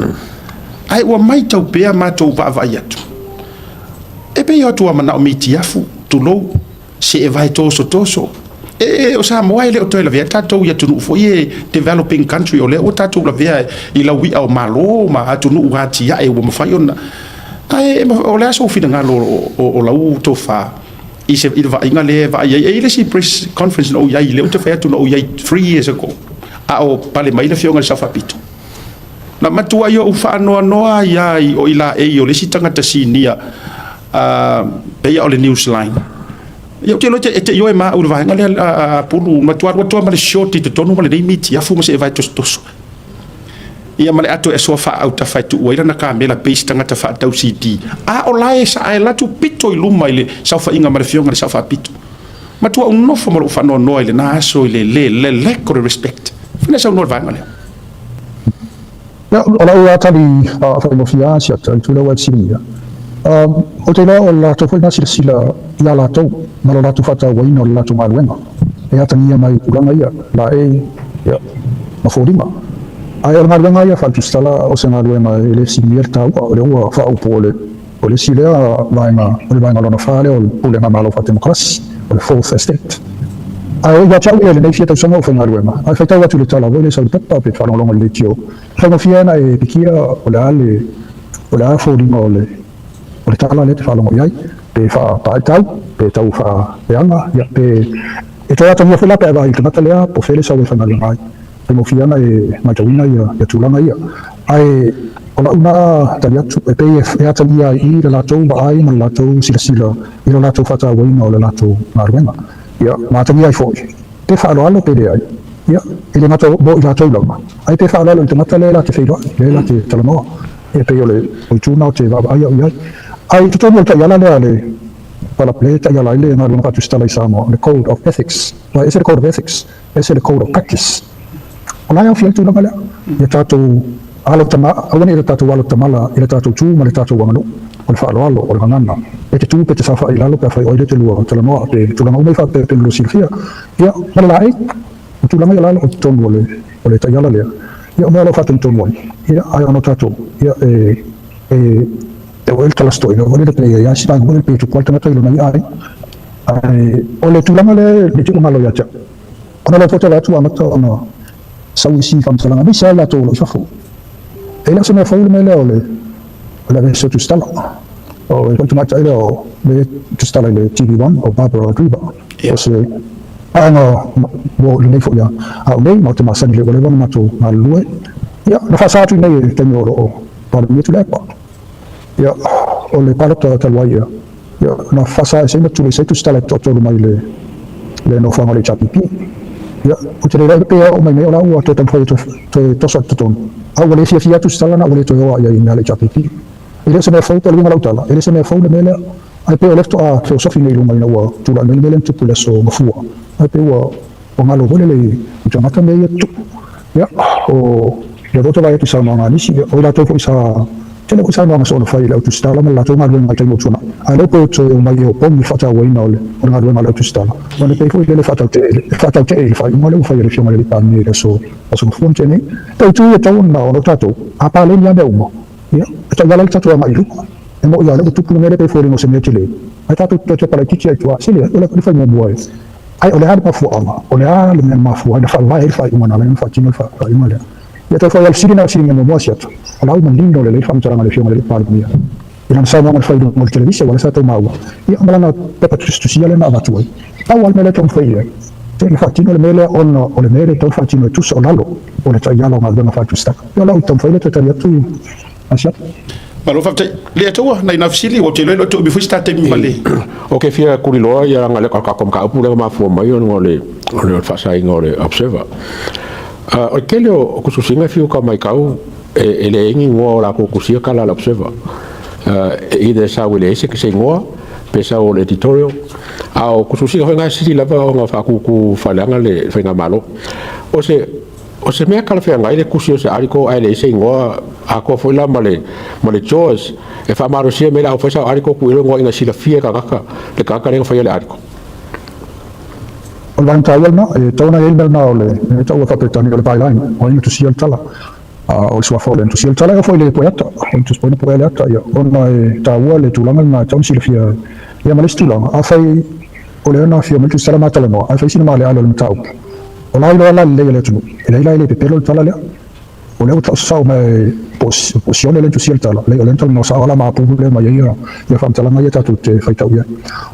ai wa mai tau pe ma tau pa va yatu e pe yo tu mana o miti afu tu lo se e vai toso e o sa mo ele o to la via tato ya tu fo ye developing country o le o tato la via i la wi au malo ma atu nu ngati ya e wo fa yona ai o le so fina ngalo o la u to fa i se il va inga le va e le si press conference no ya i le o te fa tu no ya 3 years ago a o pale mai le fionga sa fa pito na matua yo ufa noa ia o ila e o le sitanga tasinia pe o le news line yo te lo te yo e ma u va ngale pulu matua wa to ma le short te tonu le miti afu ma se vai tos ia male ato e sofa au ta fai tu oira na kamela base tanga ta fa tau CD a o lai sa ai la tu pito i luma ile sa fa inga male fionga sa fa pito matua un no fa fa no ile na so ile le ko respect fina sa no va ngale ola ua tali fa mo fia sia tu la web sinia o te la o la to foi na sila ia la to ma la tu fata wa ino la tu malwenga e ata nia mai tulanga ia la e ya ma forima ai o malwenga ia fa tu stala o se malwenga ele sinia ta o le ua fa o pole o le si lea vaenga lona fale o pulenga malo fa demokrasi o le fourth estate ai ia tau ia le nei fia tau sanga o whainga ruenga ai whaitau atu le tala wele sau pepa pe whanolonga le tio whainga fiana e pikia o le a fōringa o le tala le te whalonga iai pe wha paetau pe tau wha peanga ia pe e toi ata mia whela pe ava i te mata lea po whele sau e whainga ruenga ai pe mo fiana e maitawina ia tūlanga ia ai ona una tali atu e pe e ata mia i le latou ai ma le latou sila i le latou whata waina o le latou maruenga ia matangi ai foi te whaaloalo pe le ai ia i le ngata bo i latou lama ai te whaaloalo i te mata le la te whaeroa le la te talanoa e pe o le o tūna o te waba ai au iai ai te tonu o ta iala lea le pala ple ta iala i le ngā runga patu stala i Samoa le code of ethics vai ese le code of ethics ese le code of practice o lai au fia tūnanga lea ia tātou alo tama awana i le tātou alo tamala i le tātou tū ma le tātou wanganu o le whaaloalo o le ngangana e te tūpe te whawha i lalo pe whai oire te lua talanoa pe tūlanga umei wha pe lua silfia ia mana la ei o tūlanga i lalo o te tonu o le taiala lea ia o mea lo whatan tonu ai ia ai ano tātou ia e o el talastoi o le pe ia sirang o le pe tu kualta ngata i luna i ai o le tūlanga le tiko malo ia tia ona lo pota watu amata ona sau isi whamtalanga mi sa la tō lo i whafo e la se mea whaule me lea o le reso tu stala o e kontu mata ere o le tu stala le TV1 o Barbara Driba o se anga mo le neifo ia au nei ma te masani le walewa mato ma lue ia na whasatu nei e temi oro o pala mia tu lepa ia o le palata talwai ia na whasa e seina tu le se tu stala to tolu mai le no whanga le chapipi ia o te rei pea o mai mea o la ua te tamwhai te tosa te tonu au le fia tu stala na wale to yoa ia i mea le chapipi ele se me fauta le ngala utala ele se me faule mele ai pe lefto a filosofi nei lunga ina wa tula mele mele tu pula so mafua ai pe wa o ngalo vole le jamata me tu ya o le voto vai tu sa manga ni si o la to ko sa tele ko sa manga so no fai la tu stala ma la to ma lunga tai mo tuna ai le pe to mai o pom mi fata wa ina ole o ngalo ma la tu stala ma le pe ko le fata te le fai mo le fai le fioma le pan ni so so funte ni tai tu e tau na o tato a pa le nia de umo ia ta yala tatu ma ilu e mo yala tu pu mele pe fori no se metile ai tatu to para kichi ai tua sile ola ko fai mo boy ai ole ha ma fu ama ole ha le ma fu ai fa vai fa umana le fa chino fa imale ia to fa al sirina sirina mo siat ola ma lindo le fa mtara le fioma le par mia ina sa mo fa mo televisione wala sa to ma ia mala na pe pa tu sia le na va tu ai wal mele to fai te le fatino le mele ono o le mele to fatino tu so lalo o le taialo ma dona fatu sta yo la utom fai le to taria tu asia malo fafte le toa na ina fisili o te lo to bi fusta te mi male o ke fia kulilo ya ngale ka kom ka pu le ma fu mai no le fa sai ngore observa o ke le o ku susinga fiu ka mai kau e le ngi ngo la ku kusia kala la observa e de sa wele se ke se ngo pesa o editorial au ku susinga ho ngai si la va nga fa ku fa langa le fa nga malo o se mea kala fea ngai le kusio se ariko ai le se ingoa a ko foi la male George e fa maro sia mela o fa sa ariko ku ilo inga sila fia kaka le kaka le fa le ariko o lan taial na e tona el na ole e tau fa petani le byline o inga tu sia tala o sua folen tu sia tala foi le poeta o tu spone po le ata ia ona e taua le tulanga na tau sila fia ia male stulanga a fai o le na fia mele sala matala no a fai sina male ala le tau o lai lo ala le tu e le pepelo tala le o le tau sa me posizione le tu sia tala le lento no sa ala ma problema ia fa tala mai tatu te fai tau ia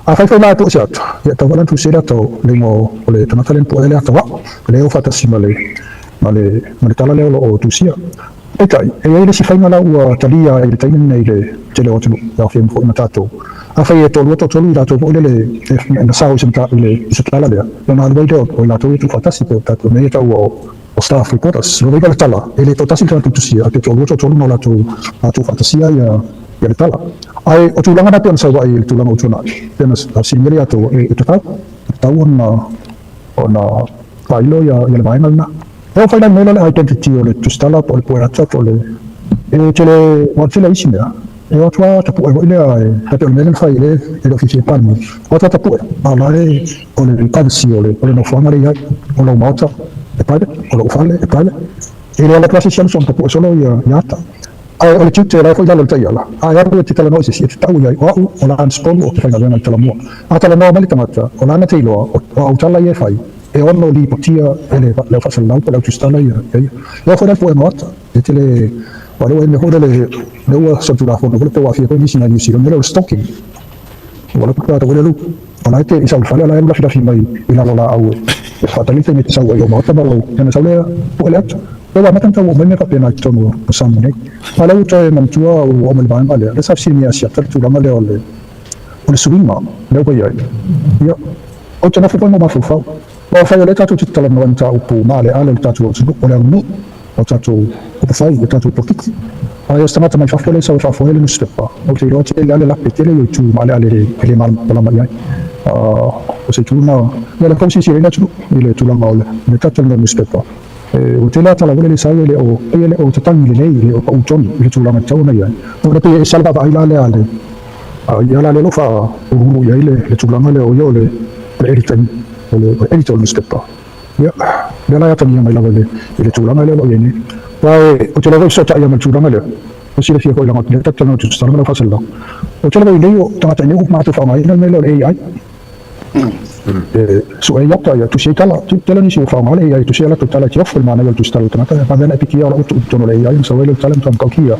a fai la to chat ia tau lan tu sia to le mo o le tana talen po le ata wa le o fata simale male tala le o tu sia e kai e le si fai mala u talia e tai nei le tele o tu ya fi mo matato a fai to lo to lu da to le na sa o senta le se tala le no al vedo o la to tu fantastico tato me ta o staff reporters lo vedo tala e le totasi tu sia che to lo to no la tu fantasia ya le tala ai o tu langa na pensa wa il tu langa o tuna temas a singeria to e to ta ona failo ya le mai na o fai la mela le identity o le tu stala po po ata to le e chele mo chele isina e o tua tapu e ile e tapu le fai le e ufficio palmi o tua tapu parlare o le pansi o le no fama le o lo mota e pare o lo fale e pare e le classe siamo sono tapu solo ya yata ole tute la foi la tayala ya ro te tala no se ta uya o la anspon o fa ngana tala mo tala no mali tamata o la na tilo o tala ye fai e ono li potia ele le fa sala o la tustala ya foi la foi morta e tele wale me hore le wa sa tu la fo no te wa fi ko ni sina ni si no stocking wala pa ta wala lu ona te isa fa la la fi mai ila la au fa tali te sa wa yo morta ba lo na sa le wala Well, I'm not going to make up in a tono for some minute. I will try and to a woman by my let's have seen me as yet to Ramale on the swing mom. No way. Yeah. Oh, to nothing more for fall. Well, if I let out to tell them one to Male, I'll tattoo to look what I'm not or tattoo the fight, the tattoo pocket. I estimate my faithfulness of a foil newspaper. Okay, what tell you to Malale, Eliman Palamaya. Was it now? Well, of course, you see, to Lamal, the tattoo newspaper. O te la tala wale le sa ele o te tangi le nei o utoni le tūlanga tauna ia o le pe salva va ila le ale ia la le lofa o huru ia le tūlanga le o yo le editan o le editor newspaper ia le la tani mai la le tūlanga le o ia vai o te la so ta ia mai tūlanga le o sile fia ko ila le ta tana tu stanga la fasalla o te la le o ta tani o ma te fa mai le le ai so e yapta ya tu sei tala tu tela ni si fa male ya tu sei la totala ti offre ma na tu sta la tana pa bene piki ora tu tono le ya so le talent tam kaukia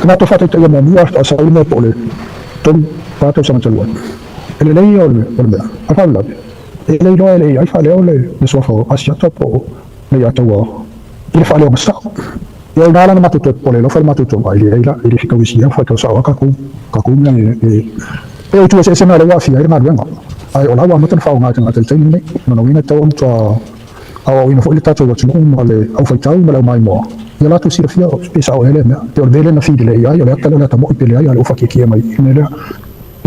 ma to fate te mo mua sta sa le pole ton pa to sama telo ele le yo le bella a falla e le no ele ai fa le le so fa asiata po le ya to il fa le sta yo na la ma to pole lo fa ma to mai le la e fica vicino fa to sa ka ku e tu se na le wa fi ai ma venga ai ola wa matan fa nga tanga tel tini ne no wina to to awa wina fo le tato wa tunu male au fa tau male mai mo ya la tu sira fia pesa o ele me te ordele na fide le ai ole tala na tamo ipele ai ole fa ke mai ne le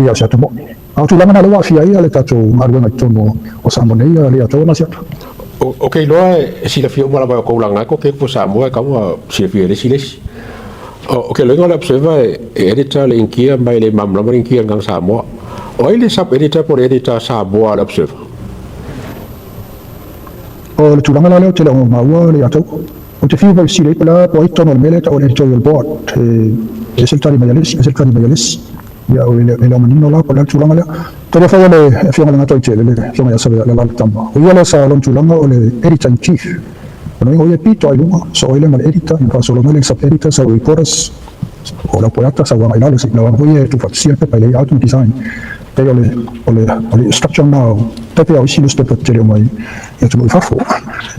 ya sa tamo au tu langa na le wa fia ai le tato marwa na tono o sa mo ne ya le to na sia okay lo si la fia mala ba ko langa ko ke po sa mo ka mo si fia le siles okay lo ngola observa editor le inkia mai le mamla mo inkia ngang sa mo o ile sub editor por editor sa boa la observa o le tulanga la te la ma wa le ato o te fiu si le la po ito no mele ta o editorial board e se tari mayalis ya o le manino la po la tulanga la te fa le fianga na to tele le fianga ya sabe la tamba o ya la sa lo tulanga o le editor in chief no o ye pito ai lunga so ile mal editor in fa solo mele sub editor sa reporters o la poeta sa wa mai la se la voye tu fa siempre pa le auto design te ole structure now te au si lo sto per mai e tu fa fo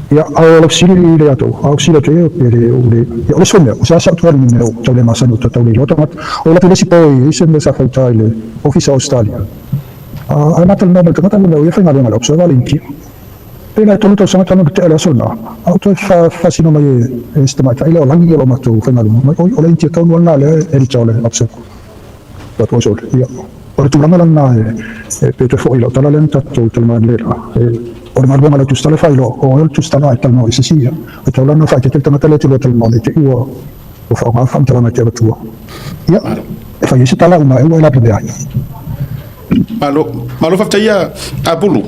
ya au sili le ato au sili te le o sono o sa tu al numero te le masano te le automat o la pele poi se me sa falta ile office australia a matal nome che matal nome io fai una observa linki e la tolto sono tanto che la sonna auto fa sino mai estimata ile o langi lo mato fai una ma o linki che non la le e diciole observa la tua sol io o tu langa na pe te foi lo tala lenta tu te man le o ma bona tu stale fai lo o tu stale ai tal no si si o tu langa fai che te matale tu lo tal no te io o fa ma fam te la mette tu ya e fai si tala una e la pe ai malo fa tia abulu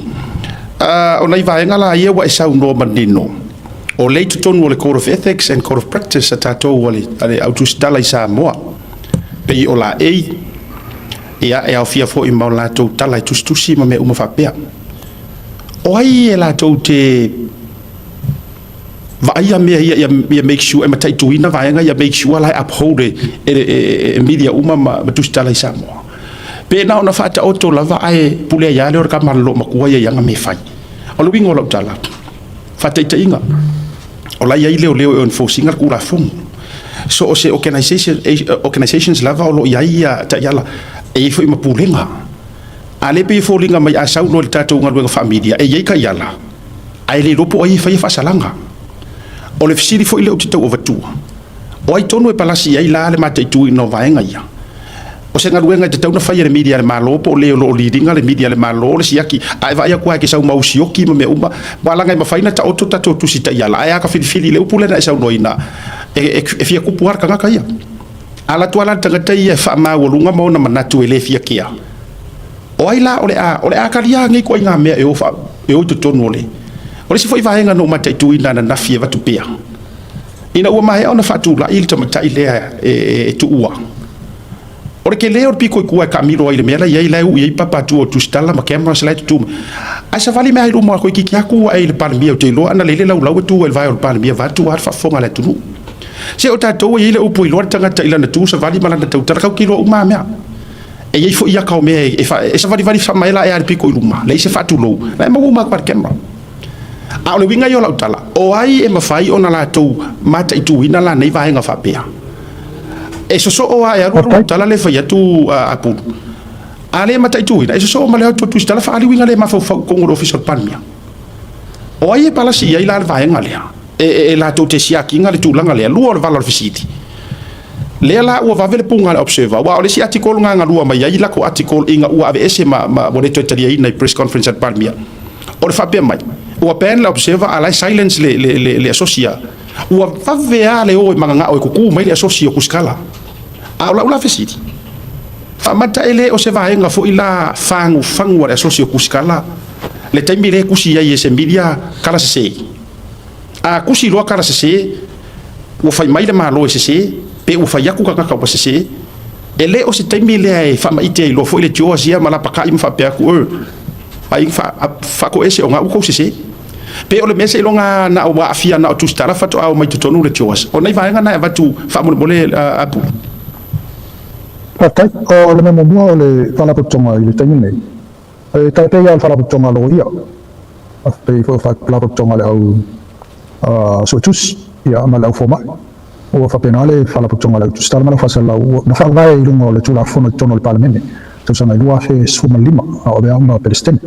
o nei vai ngala ia wa sa no manino o le tu tonu le code of ethics and code of practice atato wali ale auto stale sa mo pe o la ia e au fia fo i mau lātou tala i tustusi ma me uma whapea. O ai e lātou te vaia mea ia make sure e matai tuina vaenga ia make sure lai uphold e media uma ma tusi tala i Samoa. Pe na ona whata oto lava ai pule ia leo ka marlo makua ia yanga me fai. O luingo lau tala. Whata ita inga. O lai ai leo e enforcing ar kura fungu. So o se organizations lava o lo ia ta iala e foi ma pulenga ale pe fo linga mai asau no tatou ngalwenga familia e ye ka yala ai le ropo ai fa salanga o le fisiri fo ile o tito overtua o ai tonu e palasi ai la le mate tu no vaenga ia o se ngalwenga te tauna fa ile media le malo po le lo leadinga le media le malo le siaki ai va ia kwa ke sau mausioki me uma balanga ma faina ta oto tatou tu sita yala ai ka fili le upulena sau noina e fia kupuar ka ngaka ia ala tuala tangata ia fa ma wolunga mo na manatu ele fia kia o ai la ole a kalia ngi ko inga me e o fa e o to tonu ole ole si foi vaenga no mate tu ina na fia va tu pia ina ua mai ona fatula il tamatai le tu ua ora ke leo piko ku ka miro ile mela ia ile u ia papa tu stala ma camera slide tu a sa vali mai rumo ko ki aku ai le palmia te lo ana le la tu el vai o palmia va tu arfa fonga le tu se o tatou ile u poi lo tanga ta ile na tu sa vali mala na tu tara ka kilo uma mea e ia fo ia ka me e sa vali fa mai la e ar piko ruma le se fa tu lo na mo ma par camera a le winga yo la utala o ai e mafai ona la tu mata itu ina la nei vai nga fa pea e so o ai aru tala le fa tu apu ale mata itu ina e so ma le tu tala fa ali winga le ma fa ko ngoro official palmia o ai e pala si ai la vai nga le e la tu te sia kinga le tu langa le lu o valor visiti le la o va vele punga observa wa le si article nga lu ma ai la ko article inga u ave ese ma bo de tali ai na press conference at palmia o fa pe mai o pen la observa ala silence le associa o va vea le o manga o ku mai le associa ku skala ala fesiti fa mata ele o se va nga fo ila fangu le associa ku skala le taimi le ku si ai se media kala se a ku si lo kala se o fa mai le malo se pe o fa yaku ka ka se ele o se taimi le fa mai te lo fo ile josia mala paka im fa pe ku ai fa ko ese o nga ko se pe o le mese longa na wa afia na tu stara fa to au mai tonu le tios o nei vai nga na va tu fa mo mole apu okay o le memo mo le fala putonga ile tani nei e ta te ya fala putonga lo ia a pe fo fa fala putonga le au so tus ia ma la forma o fa penale fala putonga le tu stara ma fa sala o na fa vai lungo le tu la fono tono le parlamento tu sana lua fe sfuma lima o be ama pelestin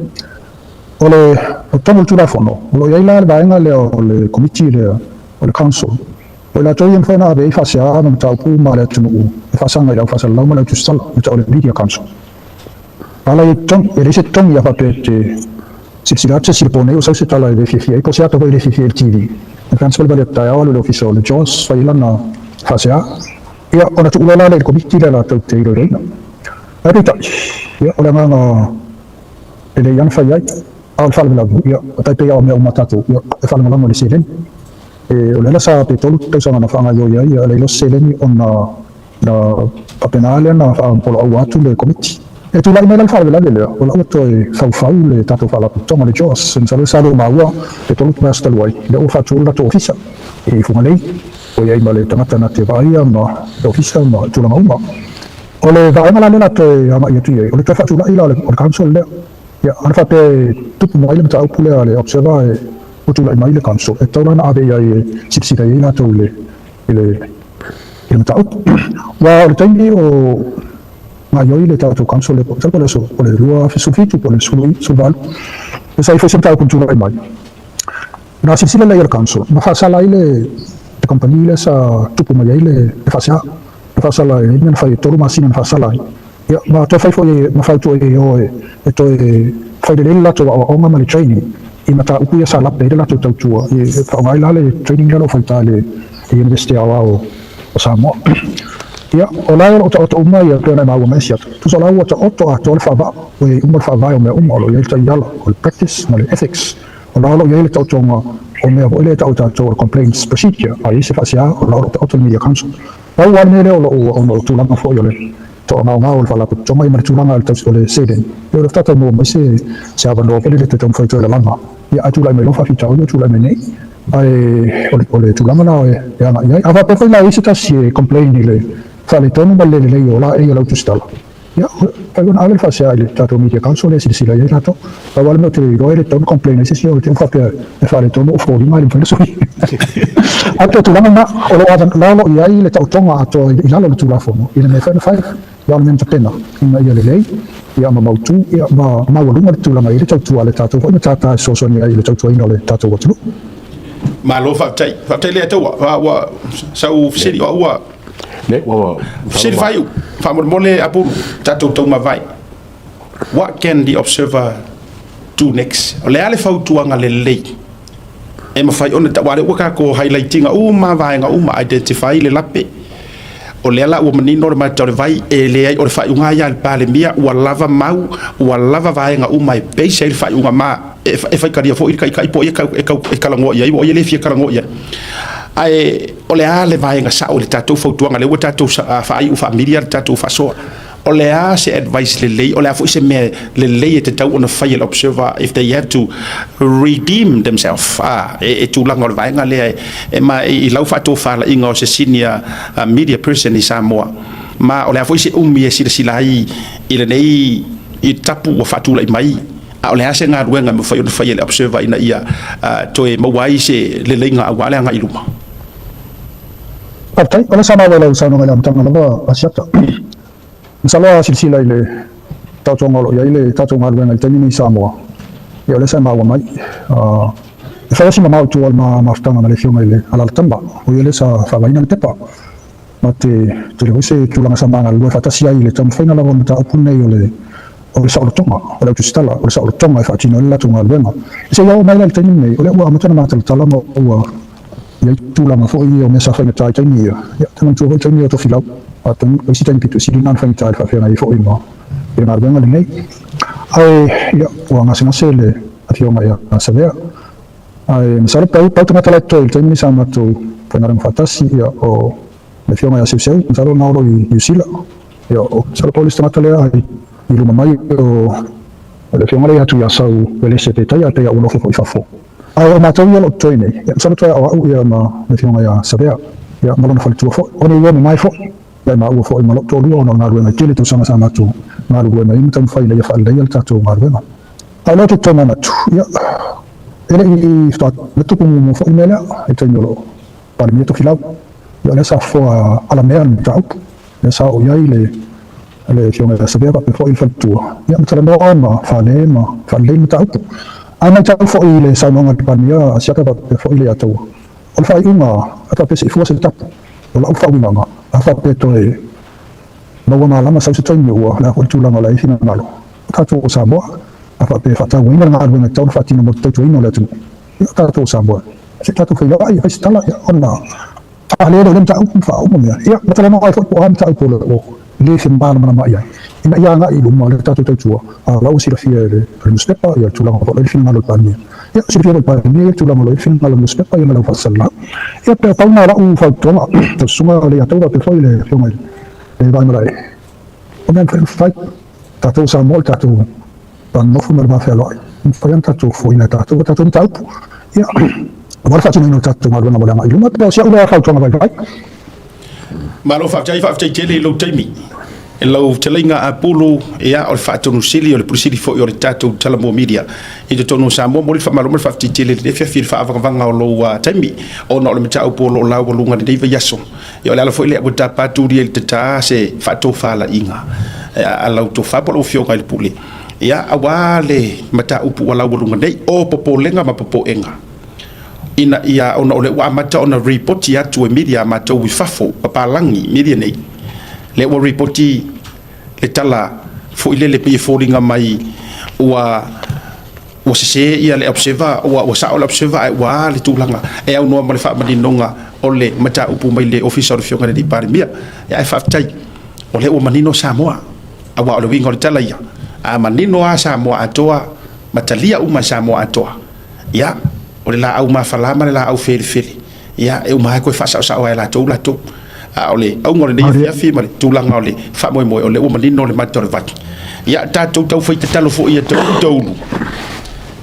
ole tomo tu la fono lo ia la vaenga le committee le council o la toy en fona be fa sia ma ta pu ma le tunu fa sanga ia fa sala ma le tu sala ta le media council ala i tom e se tom ia fa pe si la si pone o sa se tala le fifi e cosa to le fifi il tv il council va ta o le ufficio le jos fa ila na fa sia ia ona tu la le committee la to te reina Arita, ya orang orang ele yang fayai, al fal lagu, ya tapi ya me matatu, ya fal lagu le selen. Oleh sa petolu tu sama na fanga yo ya le lo selen on na apenale na polo awatu le committee. Tu la email fal lagu le, ola to fa le tatu fala toma le jos, sen sa lo mawa, petolu pastel wai, le o fa tu la to official. E fu malei, o ya email tamata na te vai na official na tu la mawa. Ole vaenga la nela te ama ia tue ole tafa tula ila le council le ya ana fa pe tupu mo ile mta upule ale observa e utula mai le council e tona na ave ia sipsita ila to le ile mta up wa ole tangi o ma yo ile ta to council le po le so ole rua fi sufitu po le su val e sai fa sempre con tula mai na sipsita le il council ma fa sala ile te compagnie le sa tupu mai ile fa sa fasala e men fai tolu masina fasala ya ma to fai foi ma fai to e to fai de la to o ma mali training I mata upu ya sala pe la to tua e fa mai la le training lo fai tale e investi o Samoa ya o la o to uma ya to na ma o mesia tu sala o to a to fa va o umar fa va o me lo ya ta yala o practice ma le ethics o la lo ya le to o me o le to complaints procedure ai se fa sia o la to media council Au wane leo o tulanga fo yole to na o fala ko toma I tulanga al tau le seden yo le tata mo se abando pele le tom foi to le langa ya atula me lo fa fita o tula me nei ai o tulanga na ya na ya ava pe la isi ta si complain le fa le tono balle le yo la e yo tu stala ya pa con ale fa sia le tato media council le si la ya tato pa wale me te ro le tono complain se si o te fa pe fa le tono fo di mai in so Ato tulanga na o lo avan lalo ia I le tautonga ato I lalo le tulafono I le me whaina whai ia le menta pena ina ia le lei ia ma mautu ia ma walunga le tulanga I le tautua le tatou whaina tata e sosoni I le tautua ina le tatou watunu ma lo whaptai le atua wa sau fisiri wa ua le wa fisiri whai whamole apuru tatou tau ma vai what can the observer do next o le ale whautuanga le lei e ma fai ona wale waka ko highlightinga ma vaenga ma identify le lape o le ala o manino le mata vai e le ai o fai unga ya pale mia o lava mau o lava vaenga ma pe se fai unga ma e fai karia fo i kai po e kalango ia o le fia kalango ia ai o le a le vaenga sa o le tatou fautuanga le o tatou fai u familia le tatou fasoa o le a se advice le lei o le a fo se me le lei te tau ona fai observer if they have to redeem themselves e tu langa o le vaenga le e ma i lau fatou fala inga o se senior media person i Samoa ma o le a fo se umi e sila i le nei i tapu o fatou la i mai o le ase ngā ruenga me fai le observer ina ia toe mawai se le lei ngā awale ngā iluma Partai, kalau sama walau sama ngalam tang ngala asyata. Misalnya silsila ile tau ngolo ya ile tau ngalu ngal tani ni Samoa. Ya ole sama wa mai. Saya sih mau tual maftang ngale fiu ile ala tamba. O ile sa fa vaina le tepa. Mate tele se tulang sama ngal wa fatasia ile tam final la ta opune ile o sa tonga o tu stala o sa tonga fa tino la tunga venga. Se ya mai le tani ni ole wa matana matal talama o ya tulang fo i o mesa fa ta tani ya tan tu ho tani to filau atun o si tani pitu si nan fa ta fa fa na fo i mo e na venga le nei ai ya wa ngasima sele atio mai a savea ai misale pau tama tala to tani sama to fa na fatasi ya o le fio mai a seu misalo na ro i sila ya o sala polis tama tala ai i lu mai o le fio mai atu ya sau le se te tai ate ya uno fo i fa fo ai ma tau ya lo toine ya sala to au ya ma le fio mai a savea ya malo na fa tu fo oni ya mai fo ya ma u fo i malo to lu no na ru na tele to sama sama tu na ru mai mutam fa ile ya fa ile ya ta to ma ru ai lo to tama tu ya ele i sta tu como fo imela e tenolo par mi to filau ya le sa fo ala mer tau le sa o ya ile le fio mai a savea pa fo il fa tu ya mtala no ma fa le tau ana tau fo ile sa no ngat pania sia ka fo ile atu o fa uma ata pe se fo se tap o la fa uma afa pe to e no ma lama sa se tonu o la ko tu la la fina malo ka to sa bo afa pe fa ta wina na arbu na tau fa tino mo to ino la tu ka to sa bo se ka to fa ya ai fa stala ya ona ale do lem ta fa o mo ya mata no ai fo o am ta ko lo le fin bal mana ma ya ina ya nga ilu mo le ta to tu la usi la fia le muspepa ya tu la ko le fin malo pani ya si fia pa ni tu la mo le fin malo muspepa ya la fa sala ya pe pa na la u fa to ma to suma le ya to pe fo le fio mai le vai mai o men fa ta to sa molta tu pan no fu mer ma fa lo fa yan ta tu fu ina ta tu ya ma fa tu no ta tu ma lo na mo la ma ilu ma pe sia u la fa to ma vai malo fa tele lo taimi e lo telinga a pulu ia o fa tonu sili o le pusili fo o le tatu talamo media e to tonu sa mo fa malo fa tele le fa vanga o lo taimi o no le mata o polo la o lunga de va yaso e o le ala fo ile o ta patu di te ta se fa to fa la inga ala to fa polo fio ka le puli ia awale mata o pu la o lunga dei o popo lenga ma popo enga ina ia ona ole wa mata ona report ya to media mata wi fafo papalangi media nei le wa report le tala fo ile le pe foringa mai wa se ia le observer wa sa ole observer wa le tulanga e au no ma le fa madinonga ole mata upu mai le official fionga di parmia ya fa tai ole o manino Samoa awa ole wingo le tala ia a manino a Samoa atoa matalia uma Samoa atoa ya o le la au mafalama le la au feli ia e uma ko fa sa la to ole au ngore nei fi ma tulanga ole fa mo ole o manino le mator vat ia ta to fai te talo fo ia to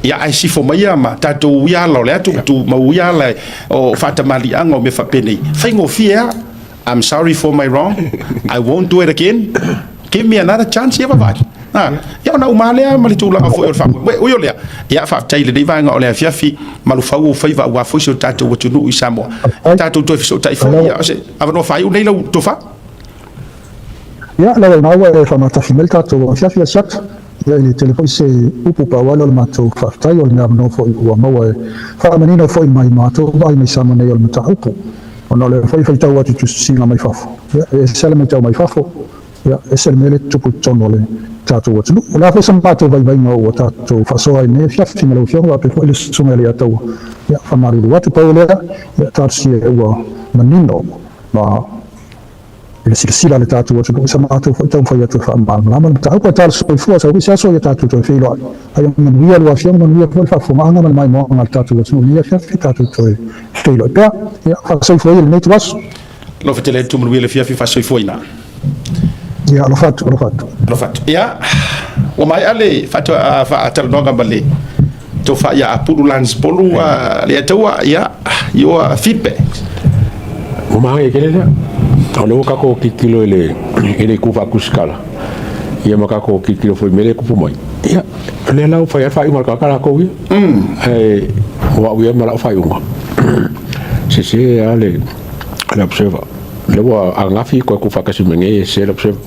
ia ai si fo mai ama ta to ia lo le tu ma ia le o fata mali anga me fa peni fai ngo fia I'm sorry for my wrong I won't do it again give me another chance ia va ya na umale mali tulanga fo o fa o yo le ya fa tai le dei va nga ole fi malu fa o fa va wa fo so tato o tunu i Samoa tato to so tai fo ya se avano fa u nei lo to fa ya la na wa fa ma ta fi melta to fi sat ya il telefon se upu pa wala ma to fa tai o na no fo o ma wa fa manino fo mai ma to va mi sama nei o ma ta upu ona le fa ta wa tu si na mai fa ya e sala mai ta mai fa ya e sel mele tu pu tono le tato o tunu la fa sam pato vai no tato fa so ai ne fa fina lo fiona pe fo le sunga le ato ya fa maru wa tu pa le ya tarsi e wa manino ma le sila le tatu o tu sa ma tu fa tau fa ya tu fa ma ta ko ta so fu sa wi sa so ya tatu to fe lo ai man wi lo fiam man wi fa fu ma nga mai mo nga tatu o tu ya fa tatu to fe lo pa ya fa so fu il net was lo fetele tu wi le fia fi fa so fu ina ya lo fat ya o mai ale fa to fa atal no ngambale to fa ya apulu lans polu le tawa ya yo feedback o mai ke le Kalau kako kikilo ele kufa kuskala, ia makako kikilo foi mele kupu mai. Ia, le lau fai fai mal kakala ko ia. Wa ia mal fai unga. Se ale observa. Le wa angafi ko kufa kasi menge se observa.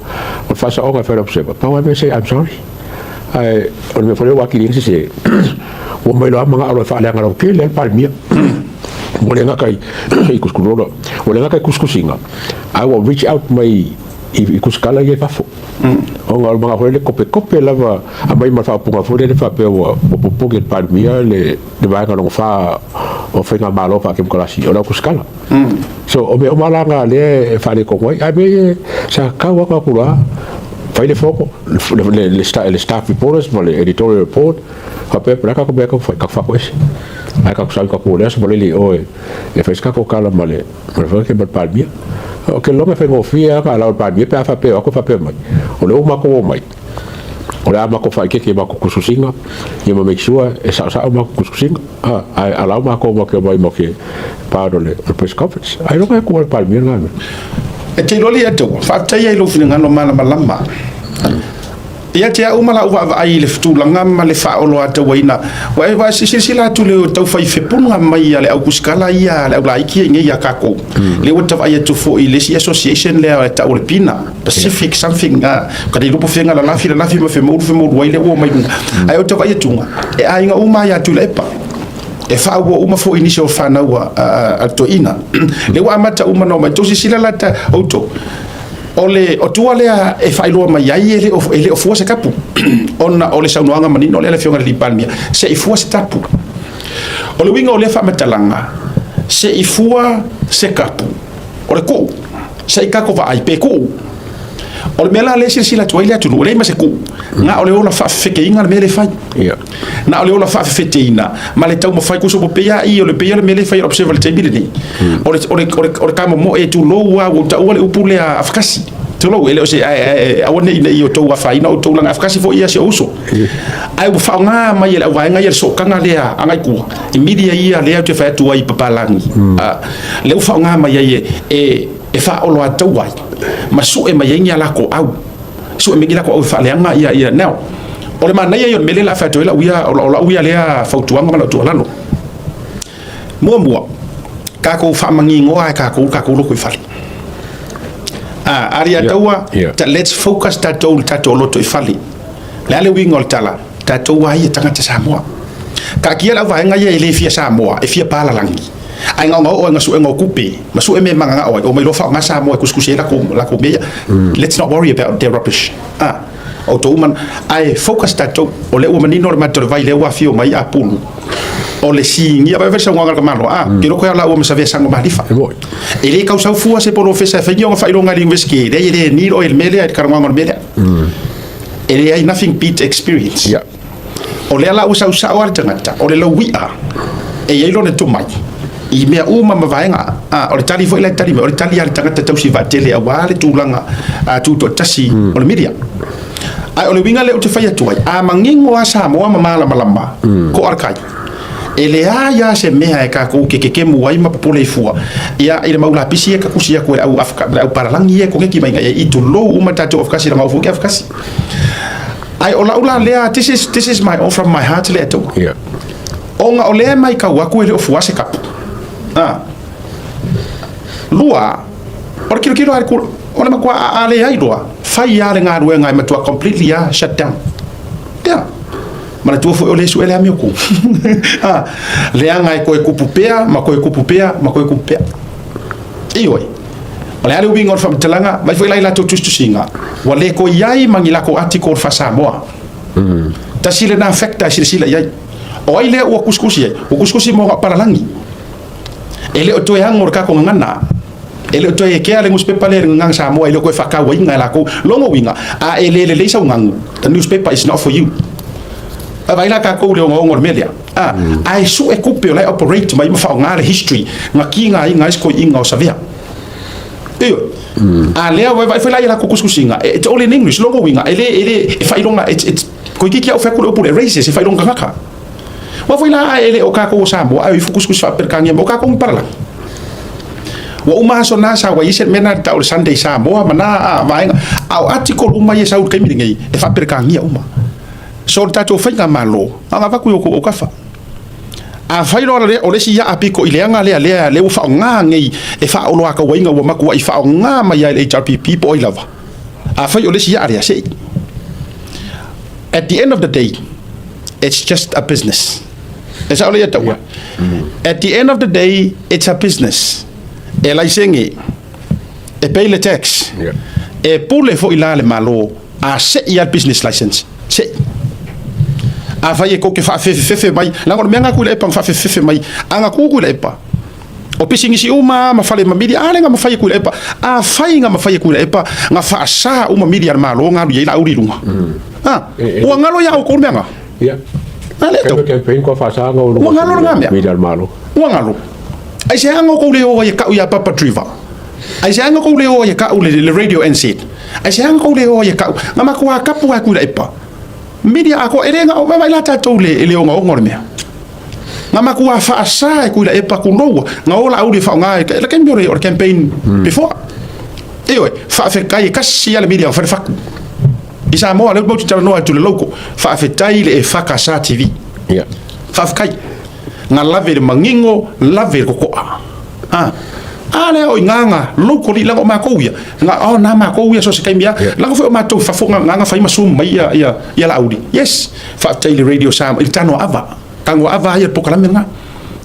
O fasa onga fa observa. Pa wa me say I'm sorry. O me foi wa kilin se. O mai lo manga alo fa le ngalo ke le palmia. Molenga kai ikuskurola molenga kai kuskusinga I will reach out mai ikuskala ye pafo onga mga hole kope lava abai mafa punga fore le fa pe o popoge palmia le vai ngalo fa o fenga malo fa kem kolasi o kuskala so o me o malanga le fa le kokoi abe sa kawa ka kula fai le foco le staff reporters le editorial report fa pe pra ka ko be ka fa ko ai ka kusal ka ko les boleli o e fes ka ko kala male fa ke bat palmia o ke lo me fe ngofia ka la palmia pe fa pe o ko fa pe mai o le o ma ko mai o le ma ko fa ke ma ko kususinga ye ma make sure e sa ma ko kususinga ai ala ma ko mo ke mai mo ke pa do le press conference ai lo ka ko palmia ngana e te loli ato fa ta ye lo fina ngano mala malama ia te au mala uwa ai le futulanga ma le faolo ata waina wa sila tu le tau fai fepunga mai ale au kuskala ia le au laiki nge ia kako le wata ai tu fo ile si association le ta o pina Pacific something ka di lupo fenga la lafi ma fe mo wai le o mai ai o ta ai tunga e ai nga uma ya tu le pa e fa wo uma fo initial fa na wa ato ina le wa mata uma no ma to sila lata auto ole o tua lea e fai loa mai ai ele o fuase kapu ona ole saunoanga manino le fionga li palmia se i fuase tapu ole winga ole fa metalanga se i fua se kapu ole ko se i kako va ai pe ko ole mela le sila toile atu ole ma se ko nga ole ola fa feke inga le mele fai na ole ola fa fete ina ma le tau mo fai kuso pe ya i ole pe ya le mele fai observe le table ni ole kamo mo e tu lo wa ta ole upule afkasi to lo ele o se awone ina i o to wa fai na o to langa afkasi fo ia se uso ai u fa nga ma ile wa nga ia so kanga le anga ku media ia le te fa tu ai papalangi le u fa nga ma ia e fa o lo atu wai ma su e ma yenga la ko au su e megila ko au fa le anga ia now o le mana ia mele la fa to la uia le fa tu anga ma tu lalo mo ka ko fa mangi ngoa ka ko lo ko fa aria taua let's focus tato loto ifali le ale wingol tala tato wa ia tangata Samoa ka kia la va nga ia le fia Samoa e fia pala langi ai nga o nga su ngo kupe ma su me manga o mai lo fa nga Samoa kuskusi la ko meia let's not worry about their rubbish o to man ai focus tato o le o manino le matter vai le wa fio mai apulu o le singia va versa nganga malo ke lo ko la o me save sango malifa e le causa fu se por ofesa fe yo fa longa linguiski de ile ni o el mele at karmango mele e le ai nothing beat experience o le ala usa o tangata o le lo wia e ye lo ne to mai i mea uma ma vaenga o le tali fo ile tali o le tali al tangata tau si va tele a wale tulanga tu to tasi o le media ai o le winga le o te fai atu ai a mangingo a Samoa mamala malamba ko arkai ele ya se mea e ka ko ke mu ai ma pole fua ia ile maula pisi e ka kusia ko au afka au paralangi e ko ke mai i to lo uma tato of kasi ma fu ke afkasi ai ola lea this is my offer from my heart le to onga ole mai ka wa ko ile of wase kap lua or kilo ai ko ona ma ko ale ai lua fai ya le ngaru ngai ma to completely ya shut down mana tu fo ole su ele ami ko le anga ko e kupupea ma ko e kupupea ioi ole ale wingo from telanga mai foi la to tustu singa wale ko yai mangila ko article fa Samoa tasile na affecta sila yai o ile o kuskusi mo para langi ele o to yang or ka ko ngana ele to e ke ale newspaper le ngang sa mo ele ko fa ka wa inga la ko longo winga a ele le sa ngang the newspaper is not for you vai la ka ko le ngor media ai su e kupe la operate mai ma fa ngale history ngakinga inga is ko inga o savia lea vai foi la ila kukusinga it's all in English longo winga ele fa ilonga it's ko ki o fa ko le races fa ilonga ngaka wa foi la ele o ka ko sa mo ai fukuskus fa per kange mo ka ko parla wa uma so na sa wa iset mena ta o Sunday sa mo mana vai au article uma ye sa u kai mi ngai e fa per kange uma so ta to fa malo anga va ku o ka fa a failo o le sia apiko ileanga le u fa nga ngai e fa o lo aka wainga wa maku i fa nga ma ya HRPP po I lava a failo le sia area sei at the end of the day it's just a business it's all ya tawa at the end of the day it's a business e lai sengi e pay le tax e pule fo ila le malo a se ya business license se a vai ko ke fa fe mai la ngor menga ku le pa fa fe mai anga ku le pa o pisingi si uma ma fale ma media ale nga ma fa ku le pa a fa nga ma fa ku le pa nga fa sa uma media ma lo nga ye la uri lunga o ngalo ya ko menga ya ale to ke pe ko fa sa nga o ngalo nga media ma lo o ngalo ai se anga ko le o ye ka ya papa driver ai se anga ko le o ye ka o le radio NZ ai se anga ko le o ye ka nga ma ku ka pu ku le pa media ako elenga o vai la tatou le o ngor mea nga maku a fa sa ku la e pa ku no nga ola audi fa nga le kan biore or campaign before ewe fa fe kai kasi ala media fa isa mo ale bo tala no atu le loko fa fe tai le fa ka sa TV fa kai nga lave le mangingo lave ko ko ale o nganga loko li lango makoia nga o na makoia so se kai mia lango fo mato fa fo nga fa masum mai ya la audi yes fa tele radio sam il tano ava tango ava ya pokala menga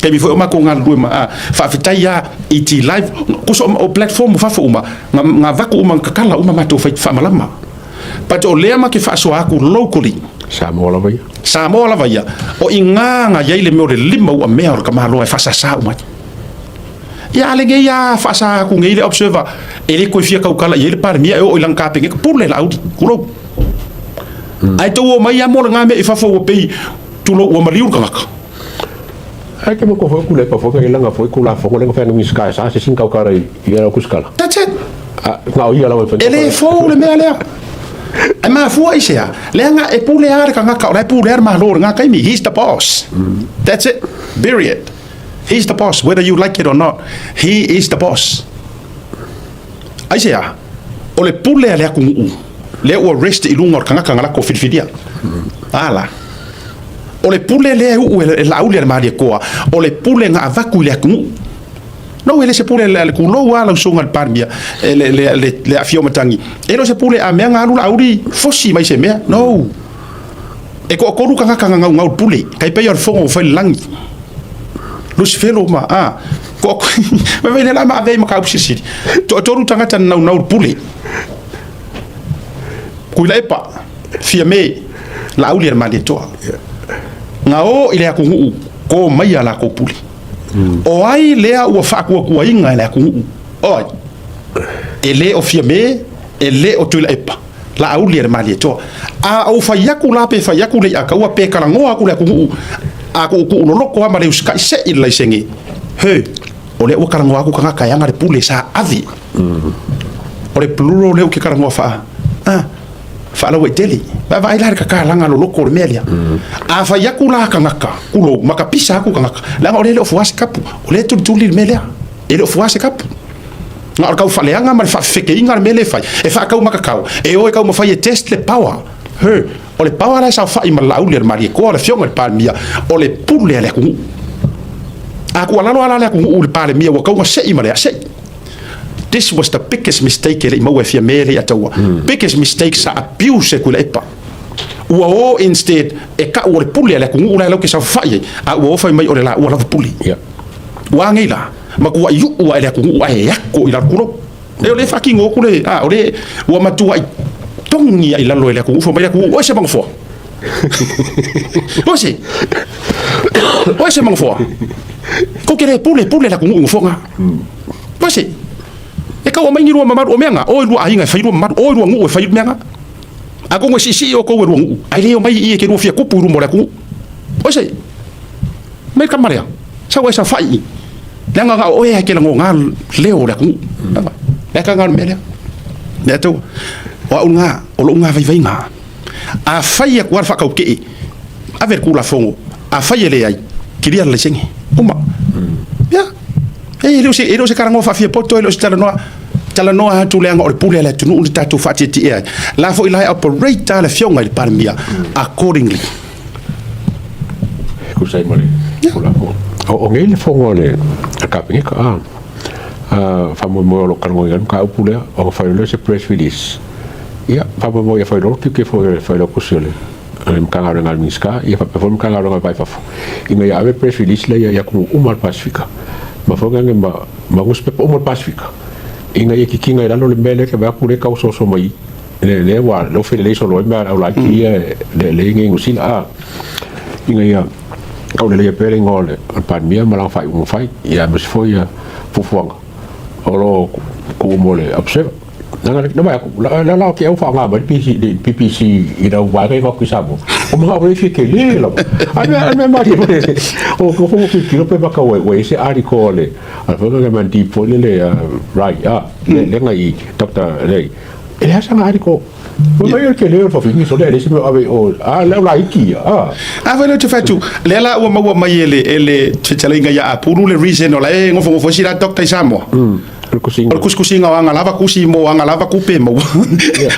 ke mi fo ma ko nga lu ma fa fitai ya iti live ko so o platform fa fo uma nga va ko uma kakala uma mato fa malama pa to le ma ke fa so aku locally sa mo la vai o inganga ya ile me o le lima o me o ka malo fa sa uma ya le ya fa sa ku ngai le observer ele ko fia ka kala ele par mia o ilang ka pe pour le audi kulo ai to o mai ya mo nga me fa fo pe tu lo o maliu ka ai ke mo ko fo ku le pa fo ka ilanga fo ku la fo le fa ngi sky sa se sin ka ka ya ku skala that's it na o ya la fa ele fo le me ale ma fu isia le nga e pour le ar ka nga ka le pour le ma lo nga kai mi he's the boss that's it period. He's the boss, whether you like it or not. He is the boss. Aisea, o le pule le aku le o rest I lunga kanga kanga la ko fidia. Ala. O le pule le u la uli le mari ko. O le pule nga avaku le aku. No ele se pule le ku lo wala songa parmia le afio matangi. Elo se pule a menga lu la uli fosi mai se me. No. E ko ko kanga kanga nga pule. Kai pe yor fongo fa langi. Lus felo ma ko ma vele la ma ave ma ka usisi to ru tangata na pule ku la epa fia me la uli ma de to nga o ile aku ko mai ala ko pule o ai le o fa ku inga la ku o ele o fia me ele o tu la epa la uli ma de to o fa yaku la pe fa yaku le aka o pe kala ngo aku la ku aku ku no loko ma le uska se ila sengi he ole o karango aku kanga kayanga le pule sa avi ole pluro le o ke karango fa fa la weteli ba vai la ka kalanga lo loko le melia a fa yakula kanga ka kulo maka pisa aku kanga la ole le fuas kapu ole tu le melia ele fuas kapu na ka fa le anga ma fa feke inga mele fa e fa ka maka ka e o ka mo fa test le power he o le power la sa fa I malau le mari ko le fionga le palmia o le pule le ku aku ala no ala le ku le palmia wa ka se I male se this was the biggest mistake le mo fia mele atawa biggest mistake sa abuse ku le pa o instead e ka o le pule le ku la lo ke sa fa a o fa mai o le la o la pule wa ngai la ma ku yu o le ku ai ya ko ila ku e o le fucking o ku le o le wa matua tongi ai lalo ele ku fo mai ku o se bang fo o se bang fo ko kere pule la ku fo nga o se ka o mai ni ro mama o menga o ru ainga fai ro mama o ru ngu fai menga a ko si o ko ru ngu ai le o mai I ke ru fia ku pu ru mo la ku o sei mai ka maria sa wa sa fai le nga o e ke la nga leo la ku le ka nga me le to o nga o lo nga vai nga a fai ko fa ka o ke a ver ku la fongo a fai le ai kiria le sengi uma ya ero se karango fa fia poto elo se tala noa tu le nga o pule le tunu ta tu fati ti e la fo ila operate la fionga il parmia accordingly ku sai mole o ngele fongo le ka pinga ka fa mo lo karango yan ka pule o fa le se press release ya fa mo ya fa lo ke fa lo kusele mkanga ngal miska ya fa perform mkanga ngal pai fa inga ya ave press release la ya ku umar pacifica ma foga nge ma guspe umar pacifica inga ya kikinga ila le mele ke ba kure ka so mai le wa lo fe le so lo ma la ki le nge ngusin inga ya ka le ya pere ngole pa mia ma la fa un fai ya ma fo ya fufuanga olo ku mole observe no vai la que eu falo mas PPC ira vai que vai sabe o meu avô fica ali lá a minha mãe o como que tiro para cá o esse article a foto que me di por ele right le ngai doctor le ele acha um article o meu que ler para fingir só ele se meu o lá aqui vai te fatu le lá o meu mai ele te chalinga ya por le reason lá e ngofo fo sira doctor Samo kusi nga wanga lava kusi mo wanga lava kupe mo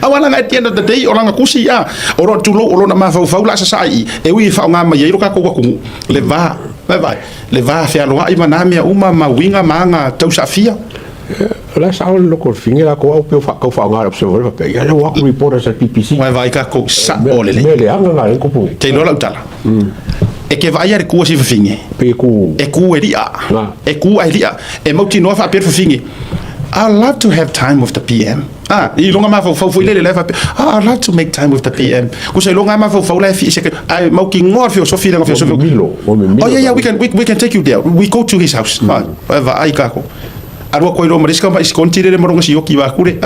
awala nga tienda de dei oranga kusi oro tulo oro na mafa fa ula sai e wi fa nga ma yero ka ko ku le va fa lo ai manamia uma ma winga manga tau safia la sao lo ko fingira ko au fa nga observer pa ya le walk report as PPC vai ka ko sa ole le anga nga ko pu te no la utala e ke vai ar ku si fa finge pe ku e ku eria e mo ti no fa per fa finge I love to have time with the PM. I longa ma fo ile le fa. I love to make time with the PM. Ku se longa ma fo le fi se ai mo ki ngor fi so fi le fi so. Oh yeah, we can take you there. We go to his house. Va ai ka ko. Aro ko ro mariska ma iskontire le moronga si yoki va kure.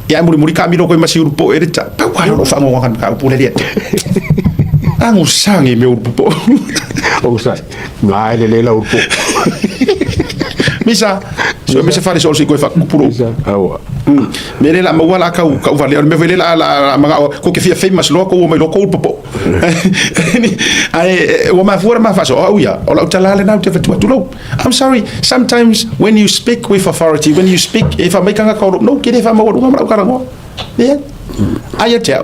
Ya muri ka mi ro ko ma si urpo e ta. Pa wa ro fa ngo kan ka pule le. Angu sangi me urpo. O sai. Ngai le la urpo. Misa so me se fare so si ko fa puro awa me la mo wala ka vale me vele la ko ke fia famous lo ko me lo ko popo ai o ma fora ma fa so ya o la tala le na te tu lo I'm sorry sometimes when you speak with authority when you speak if I make a call no ke fa mo ma ka ngo ya ai te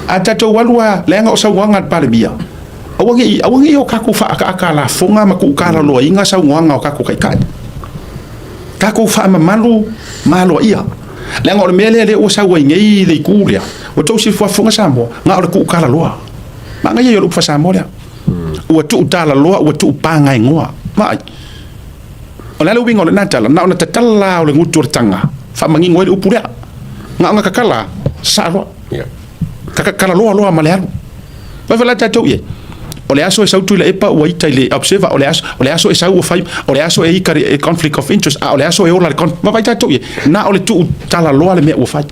ata to walwa lenga o sa wanga pale bia awangi o ka ku fa ka la fonga ma ku ka la lo inga sa wanga o ka ku kai ka ko fa malu ia le ngor mele le o sa wa ngai le kuria o to si fa fonga sambo nga o ku kala loa ma nga yo fa sambo le o tu tala loa o tu pa ngai ngoa ma o le wingo le natala na ona tatala o le ngutur tanga fa mangi ngoi o puria nga kakala sa loa kakala loa ma le alu va la tato ye o le aso e sau tuila epa ua ita le observer o le aso e sau ua fai o le aso e ika conflict of interest o le aso e ola le ma vai tatou ye na o le tuu tala loa le mea ua fai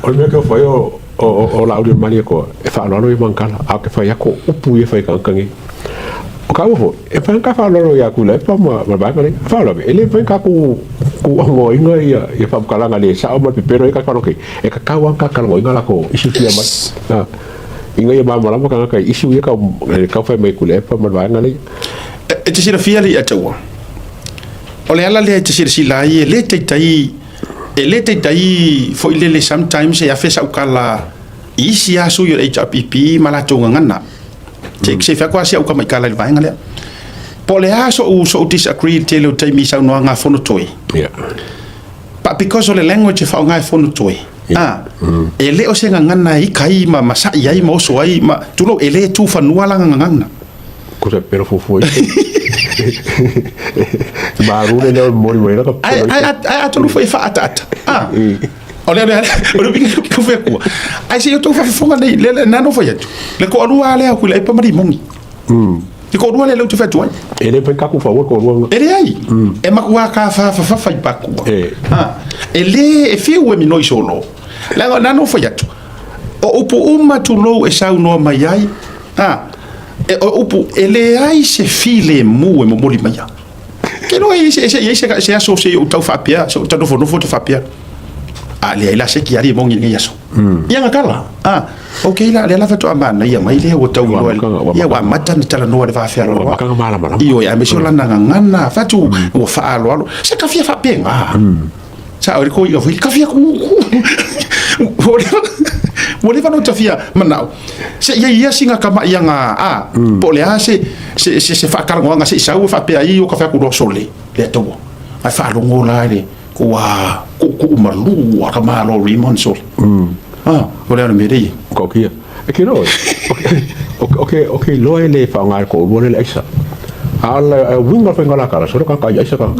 o le mea ke fai o la audio mani ko e fa aloalo i mankala a ke fai ako upu e fai kankangi o ka ufo e fai ka fa aloalo i akula e pa ma bai mani fa aloalo e le fai ka ku ngo inga ia fa kalanga le sa o ma pipero e ka kanoke e ka kawan ka kalanga inga la ko isu fia ma inga ia ma mala ka ka isu ia ka fa mai kule pa ma bai ngale e te sira fia li atawa o le ala le te sira sila i le te tai fo ile le sometimes e afesa ukala isi asu yo HPP mala tonga ngana te se fa kwa sia ukama kala le vai ngale po le aso so disagree te le te mi sa no nga fono toi but because of the language fa nga fono toi e le o se ngana i kai ma sa i mo so ai ma tu lo ele tu fa no la ngana ko se pero fo baru le mori mo era ai tu lo foi fa ata ole bingi ko fe ko ai se yo tu fa fonga le na no foi le ko alua le ku le pa mari mongi Ti ko dua le lu te fa tuai. Ele pe ka ku fa wo ko wo. Ele ai. E makua ka fa i paku. Ele e fiu e minoi solo. La na no fa yatu. O upu uma tu lo e sau no mai ai. E o upu ele ai se file mu e mo moli mai. Ke no e se aso se o tau fa pia, so tau no fo te fa pia. Le la se ki ari mo ngi yaso. Ia ngakala. Okay la le la fa to amana ia mai le o tau lo. Ia wa mata ni tala no le fa fia lo. Io ya me so la ngana fa tu o fa lo. Se ka fia fa penga. Sa o ko ia fa ka fia ku. Wole va no tafia manau. Se ia singa kama ia nga po le ase se fa kala nga se sa o fa pe ai o ka fa ku do sole. Le to. Ai fa lo ngola le. Ku malu ka malo rimon sol. Wole ana me dei. Ko kia. E ki no. Okay, lo ele fa nga ko wole le isa. Ala winga fa ngala kala so ka isa ka.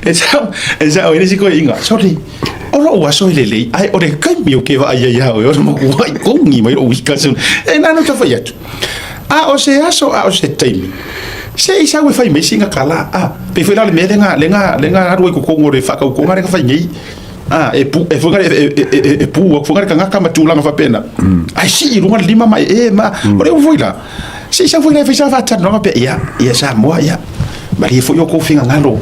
Esa o si ko inga. Sorry. Ora wa so lele. Ai ore kai mi o ke va ya o mo ko ai ko ngi mai o ka sun. E na no ka fa yatu. O se aso o se time. Se isa we fai me singa kala. Pe foi la le lenga ro ko ko ngore fa ka ko ngare ka fa ngi. E fu ngare ka ngaka matula nga fa pena. Ai si runga lima mai ore o foi la. Se isa foi la fa fa ta no pe ya sa mo ya. Bari fu yo ko finga ngalo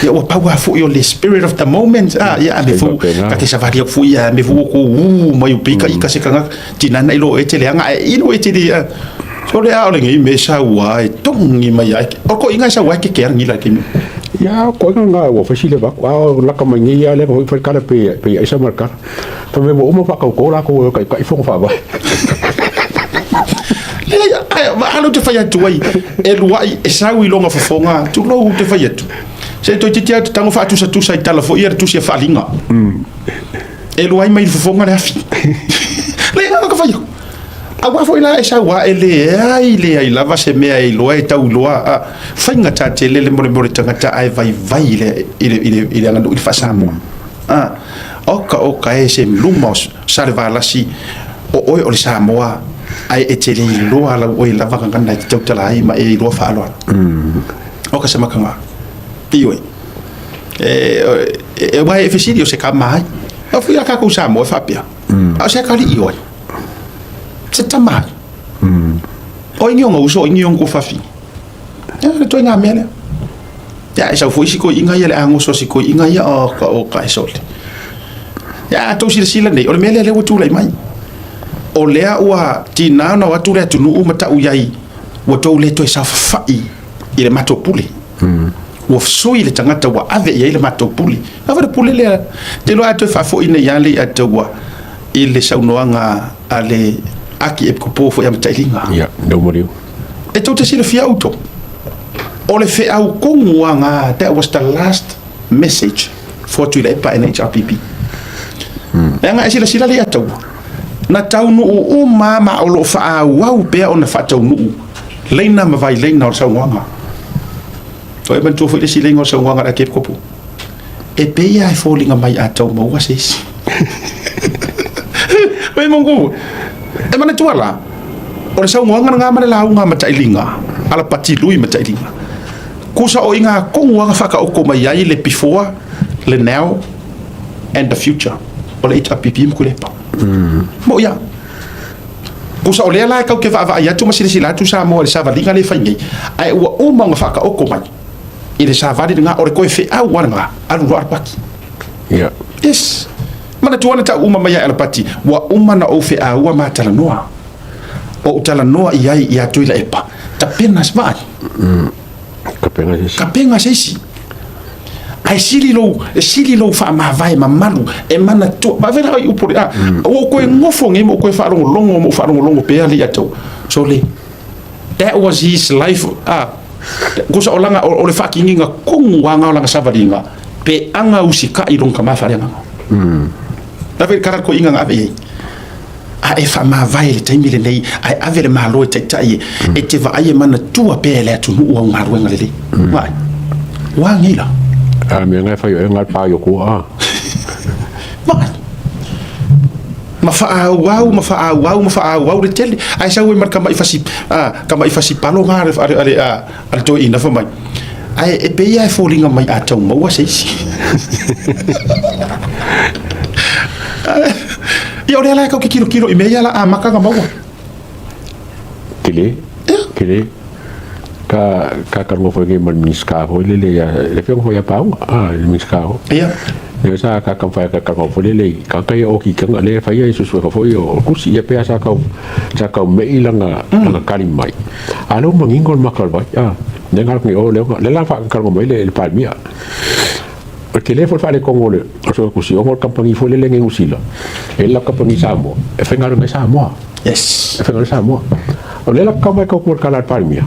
ya o power fu yo the spirit of the moment ya me fu ka te savali fu ya me fu ko mai pika ika se kanga tinana ilo etele anga ino etele so le a ngi me sa wa tongi mai o ko inga sa wa ke ngi la kimi ya ko nga wo fa sile ba la ka mangi ya le ko fa kala pe isa marka to me mo fa ko la ko ka fu fa ba ma halo te fai atu ai e luai e sawi longa fofonga tu lo te fai atu se to titi atu tango fa atu sa tu sai tala fo ia tu se falinga e luai mai fofonga le afi le nga ka fai agua foi la e sawa ele ai lava se mea e loa e tau loa fainga ta te le more tangata ai vai ile anga il fasamo oka e se lumos salvalasi o le Samoa ai e te le loa la o la vanga ngana te tau tala ai ma e loa fa aloa o ka se makanga ioi e wa e fesidio se ka mai o fui ka ku Samoa fa pia o se ka li ioi se tamai o ingi nga uso ingi ngo fa fi e to nga mele ya e sa foi si ko inga ia le ango so si ko inga ia o ka sol ya to sila nei o le mele le o tu lai mai o lea ua tina na watu le tunu mata uyai wato le to sa fai ile matopuli wo so ile tangata wa ave ile matopuli ave puli le te lo ato fa fo ine yale atwa ile saunoanga ale aki e ko fo ya mtailinga ya no morio e to te sila fia auto o le fe au konguanga that was the last message for to le pa NHRPP nga sila le atwa na taunu o mama o lo fa wau pe ona fa taunu leina ma vai leina o sa wanga to e bantu fo le silengo sa wanga da ke kopu e pe ya falling mai atau mo wa sis we mongo e mana tuala o le sa wanga nga ma la nga mata ilinga ala pati lui mata ilinga kusa o inga kongwanga fa ka o ko mai ai le before le now and the future o le HRPP mo le pa mo ya kusa ole la ka ke va ya tu masila tu sa mo le sa va dinga le fangi ai wa o manga fa ka o ko mai ile sa va dinga o ko fe a wanga alu ro arpaki ya yes mana tu wana ta uma mai ala pati wa uma na o fe a wa ma tala noa o tala noa ia tu ila epa ta penas mai ka penga sesi ai sili lo fa ma vai ma malu e mana to ba vera u por o ko ngofo ngemo ko fa longo pe ali ato so le that was his life ko sa olanga o le fucking nga kong wanga olanga savalinga pe anga usika i long kama fa lenga da ver kara ko inga ave e fa ma vai le taimi le nei ai ave le malo te tai e te va ai mana tua pe le atu u nga ruenga le vai wa ngila me ngai fa yo ngai pa yo ko mafa'au le tele ai sa mar kama ifasi palo ngare ale to ina fa mai ai e pe ia falling mai atau mau sei ia ora la ka kilo i me ia la maka ka mau kile ka mo foi que man miska ho le fe ho ya pa le miska ho ia sa ka fa ka mo foi le ka o ki ka le fa ia su ka foi o kusi ia pe sa ka me ilanga kali mai alo mangingol makal ba dengar ni o le la fa ka mo le palmia o teléfono fa le con le so kusi o compagnie foi le ngi usila e la compagnie Samoa e fe ngar me Samoa yes e fe ngar Samoa o le la ka mai ko kala palmia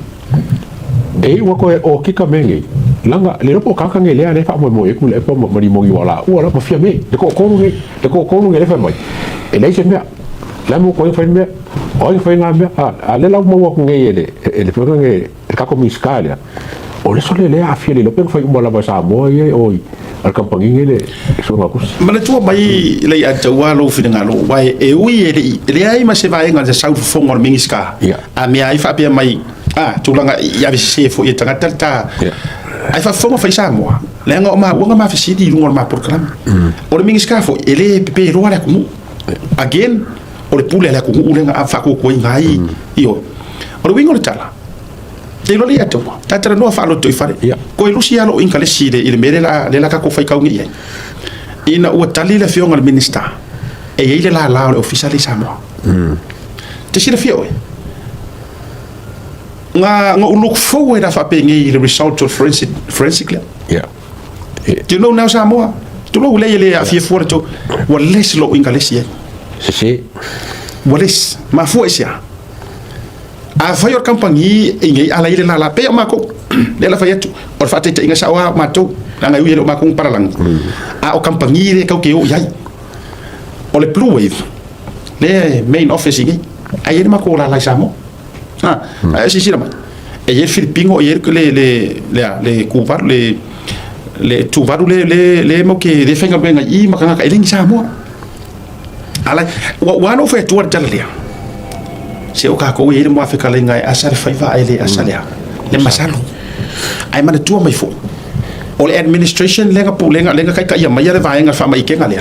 e wa ko o kika mengi langa le no ka ka ngele ale fa mo e ku le fa mo mo wala o la mo fia me de ko nge le fa mai e le se me la mo ko fa me o fa nga me ale la mo ko ngele le fa nge ka ko miskalia o le sole le a fia le lo pe fa mo la ba sa mo e o al compagnie le so nga kus mana tu mai le a tawalo fi ngalo wai e ui le ai ma se vai nga sa fo ngor mingiska a me ai fa pe mai tulanga ia se fo ia tanga ta ai fa fo fa sa mo le nga ma fa si di ngor ma program o le mingiska fo ele pe ro ala ku again o le pule ala ku le nga fa ko ngai io o le wingo le tala te lo le ato tatra no fa lo to fare ko e lucia lo in kale si le mere la ka ko fa ka ngi ina o tali le fio ngal minister e ile la official sa mo te si le fio nga look forward fa pengi the result of forensic you know now Samoa tu lo le afia for to wales lo ingalesi si wales ma fo sia a fa yor compagnie ngi ala ile la pe ma ko le la fa yetu o fa te inga sawa ma to nga yu lo ma ko paralang o compagnie le ka ke o yai o le blue wave le main office ngi ayer ma ko la Samoa si la mai e il filipino ieri le cubar le tuvaru le mo che le fenga bene I ma kana ele Samoa ala wa no fe tuar jalalia se o ka ko ieri mo afika le ngai asar faiva ele asalia le masalo ai mana tu mai fo o le administration lenga pu lenga kai kai mai le vaenga fa mai kenga le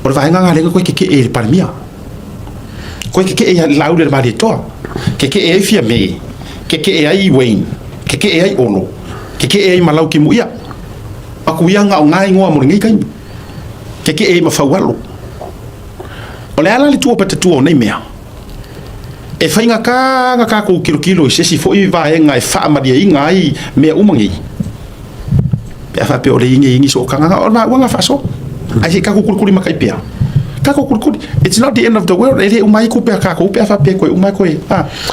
o vaenga lenga ko ke e palmia ko ke e laude ma to ke e fia me ke e ai Wayne ke e ai ono ke e ai malau ki muia aku yanga o ngai ngoa mo ngai kai ke e ma fawalo o le ala le tu pata tu nei mea e fainga ka ko kilo se si fo I va nga e fa ma dia ngai me umangi pe fa pe o le ingi so kanga o na wanga fa so ai ka ko kulkuli makai pea it's not the end of the world ele umai ku pe ka ko pe fa pe ko umai ko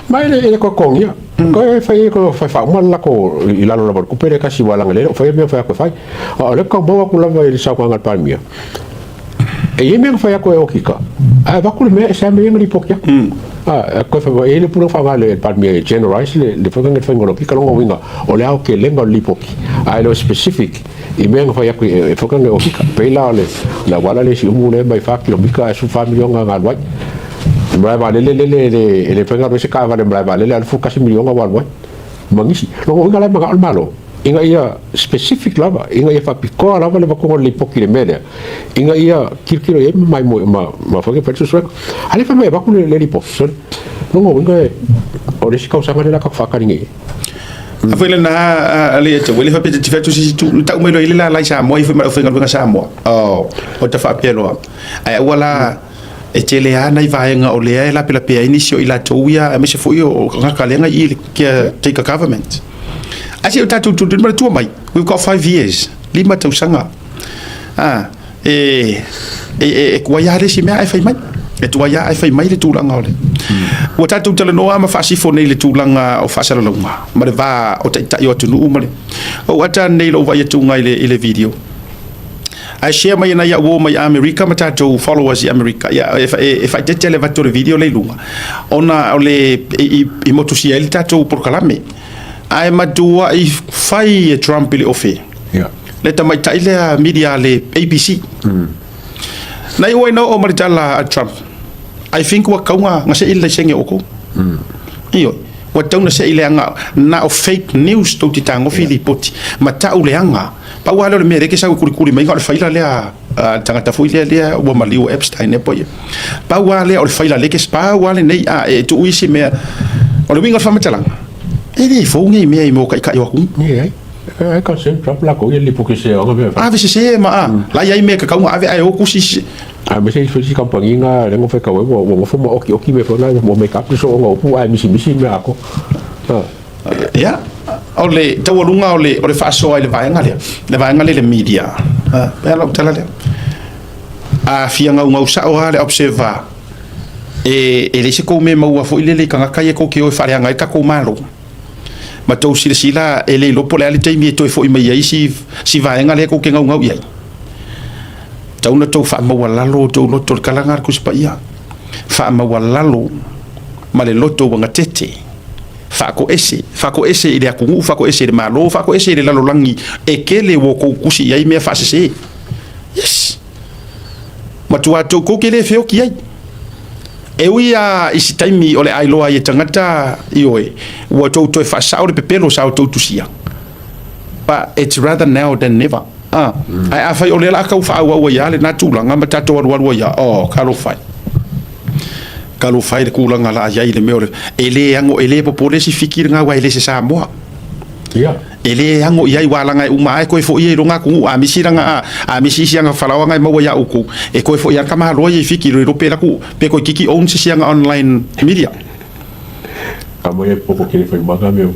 mai le ko kongia ko fai ko fa mal la ko ilalo la ku pe ka si wala ngale fa me fa ko fai o le ko bo ku la vai sa ko ngal palmia e yeme fa ko o kika va ku me sa me ngi pokia ko fa ele puro fa vale palmia generalize le fa ngal fa ngolo kika lo winga o le au ke lengo lipoki ai lo specific I men fa ya ko e fa ngal o kika pe la wala le si umule mai fa kilo mika su family nga ngal Mbra ba le penga ro se ka va le mbra ba le fu kasi million nga wa mangisi lo nga la ma malo inga ia specific lava inga ia fa piko lava le ko le poki le media inga ia kirkiro e mai ma fa ke perso so ale fa me ba ku le poki no nga o le si ka usanga le ka fa ka ningi foi na ale te wele fa pe te fetu si tu ta umelo ile la Samoa I fa nga Samoa o ta fa pelo ai wala e tele ana I vaenga o le la pela pe inisio I la touia me se foi o nga lenga I ke take a government asi o tatu tu mai we've got 5 years lima tau sanga kwa ya le si me ai fai mai e tua ya ai fai mai le tulanga ole o tatu tele noa ma fasi fo nei le tulanga o fasa la lunga ma le va o tai tai o tunu male o ata nei lo va yetunga ile video I share my na ya wo my America mata to followers America ya if I did tell about the video le lunga ona ole I motusia ta to por kalame ai madua I fai Trump le ofe leta mai tai le media le ABC na I wai no o maritala Trump I think wa kaunga nga se ile senge oko iyo wa tauna se ile anga na o fake news to titango filipoti mata uleanga pa wala le mere ke sa kuri mai ga faila le tangata foi le wa maliu Epstein e poye pa wala o faila le ke spa wala nei e tu isi me o le winga fa matalang e le fo ngai me mo kai kai wa ku ai ka se trap la ko ile porque se o me ave se ma la ya me ka kaunga ave ai o ku si me se fisi kampangi nga le ngo fe ka wo fo mo oki me fo na mo make up so ngo pu ai misi me ako ya ole tawalunga ole fa so ile vaenga le media pela tala le a fianga nga usa o le observer e le se ko me mau fo ile le kanga kai ko ke o fa nga ka ko malo ma to sila ele lo pole ale taimi to fo i mai ai si vaenga le ko ke nga ia tauna to fa ma walalo to lo to kalanga ku spa ia fa ma walalo ma le loto wanga tete fa ko ese ile aku fa ko ese le malo fa ko ese le lalo langi e kele wo ko kusi ia me fa se yes ma tu ato ko kele feo ki ai e uia isi taimi ole ai loa ye tangata ioe wo to fa sa o pepelo sa to tusia but it's rather now than never ai afai ole la ka fa wa ya le na tulanga mata to wa ya kalo fai ku langa la ya ile me ele ango ele po pole si fikir nga wa ele se sa mo ya ele ango ya wa langa uma ko fo ye longa ku a misiranga a misisi nga falawa nga mo ya uku e ko fo ya kama lo ye fikir ro pe la ku pe ko kiki on si nga online media amo ye poco que fai manga meu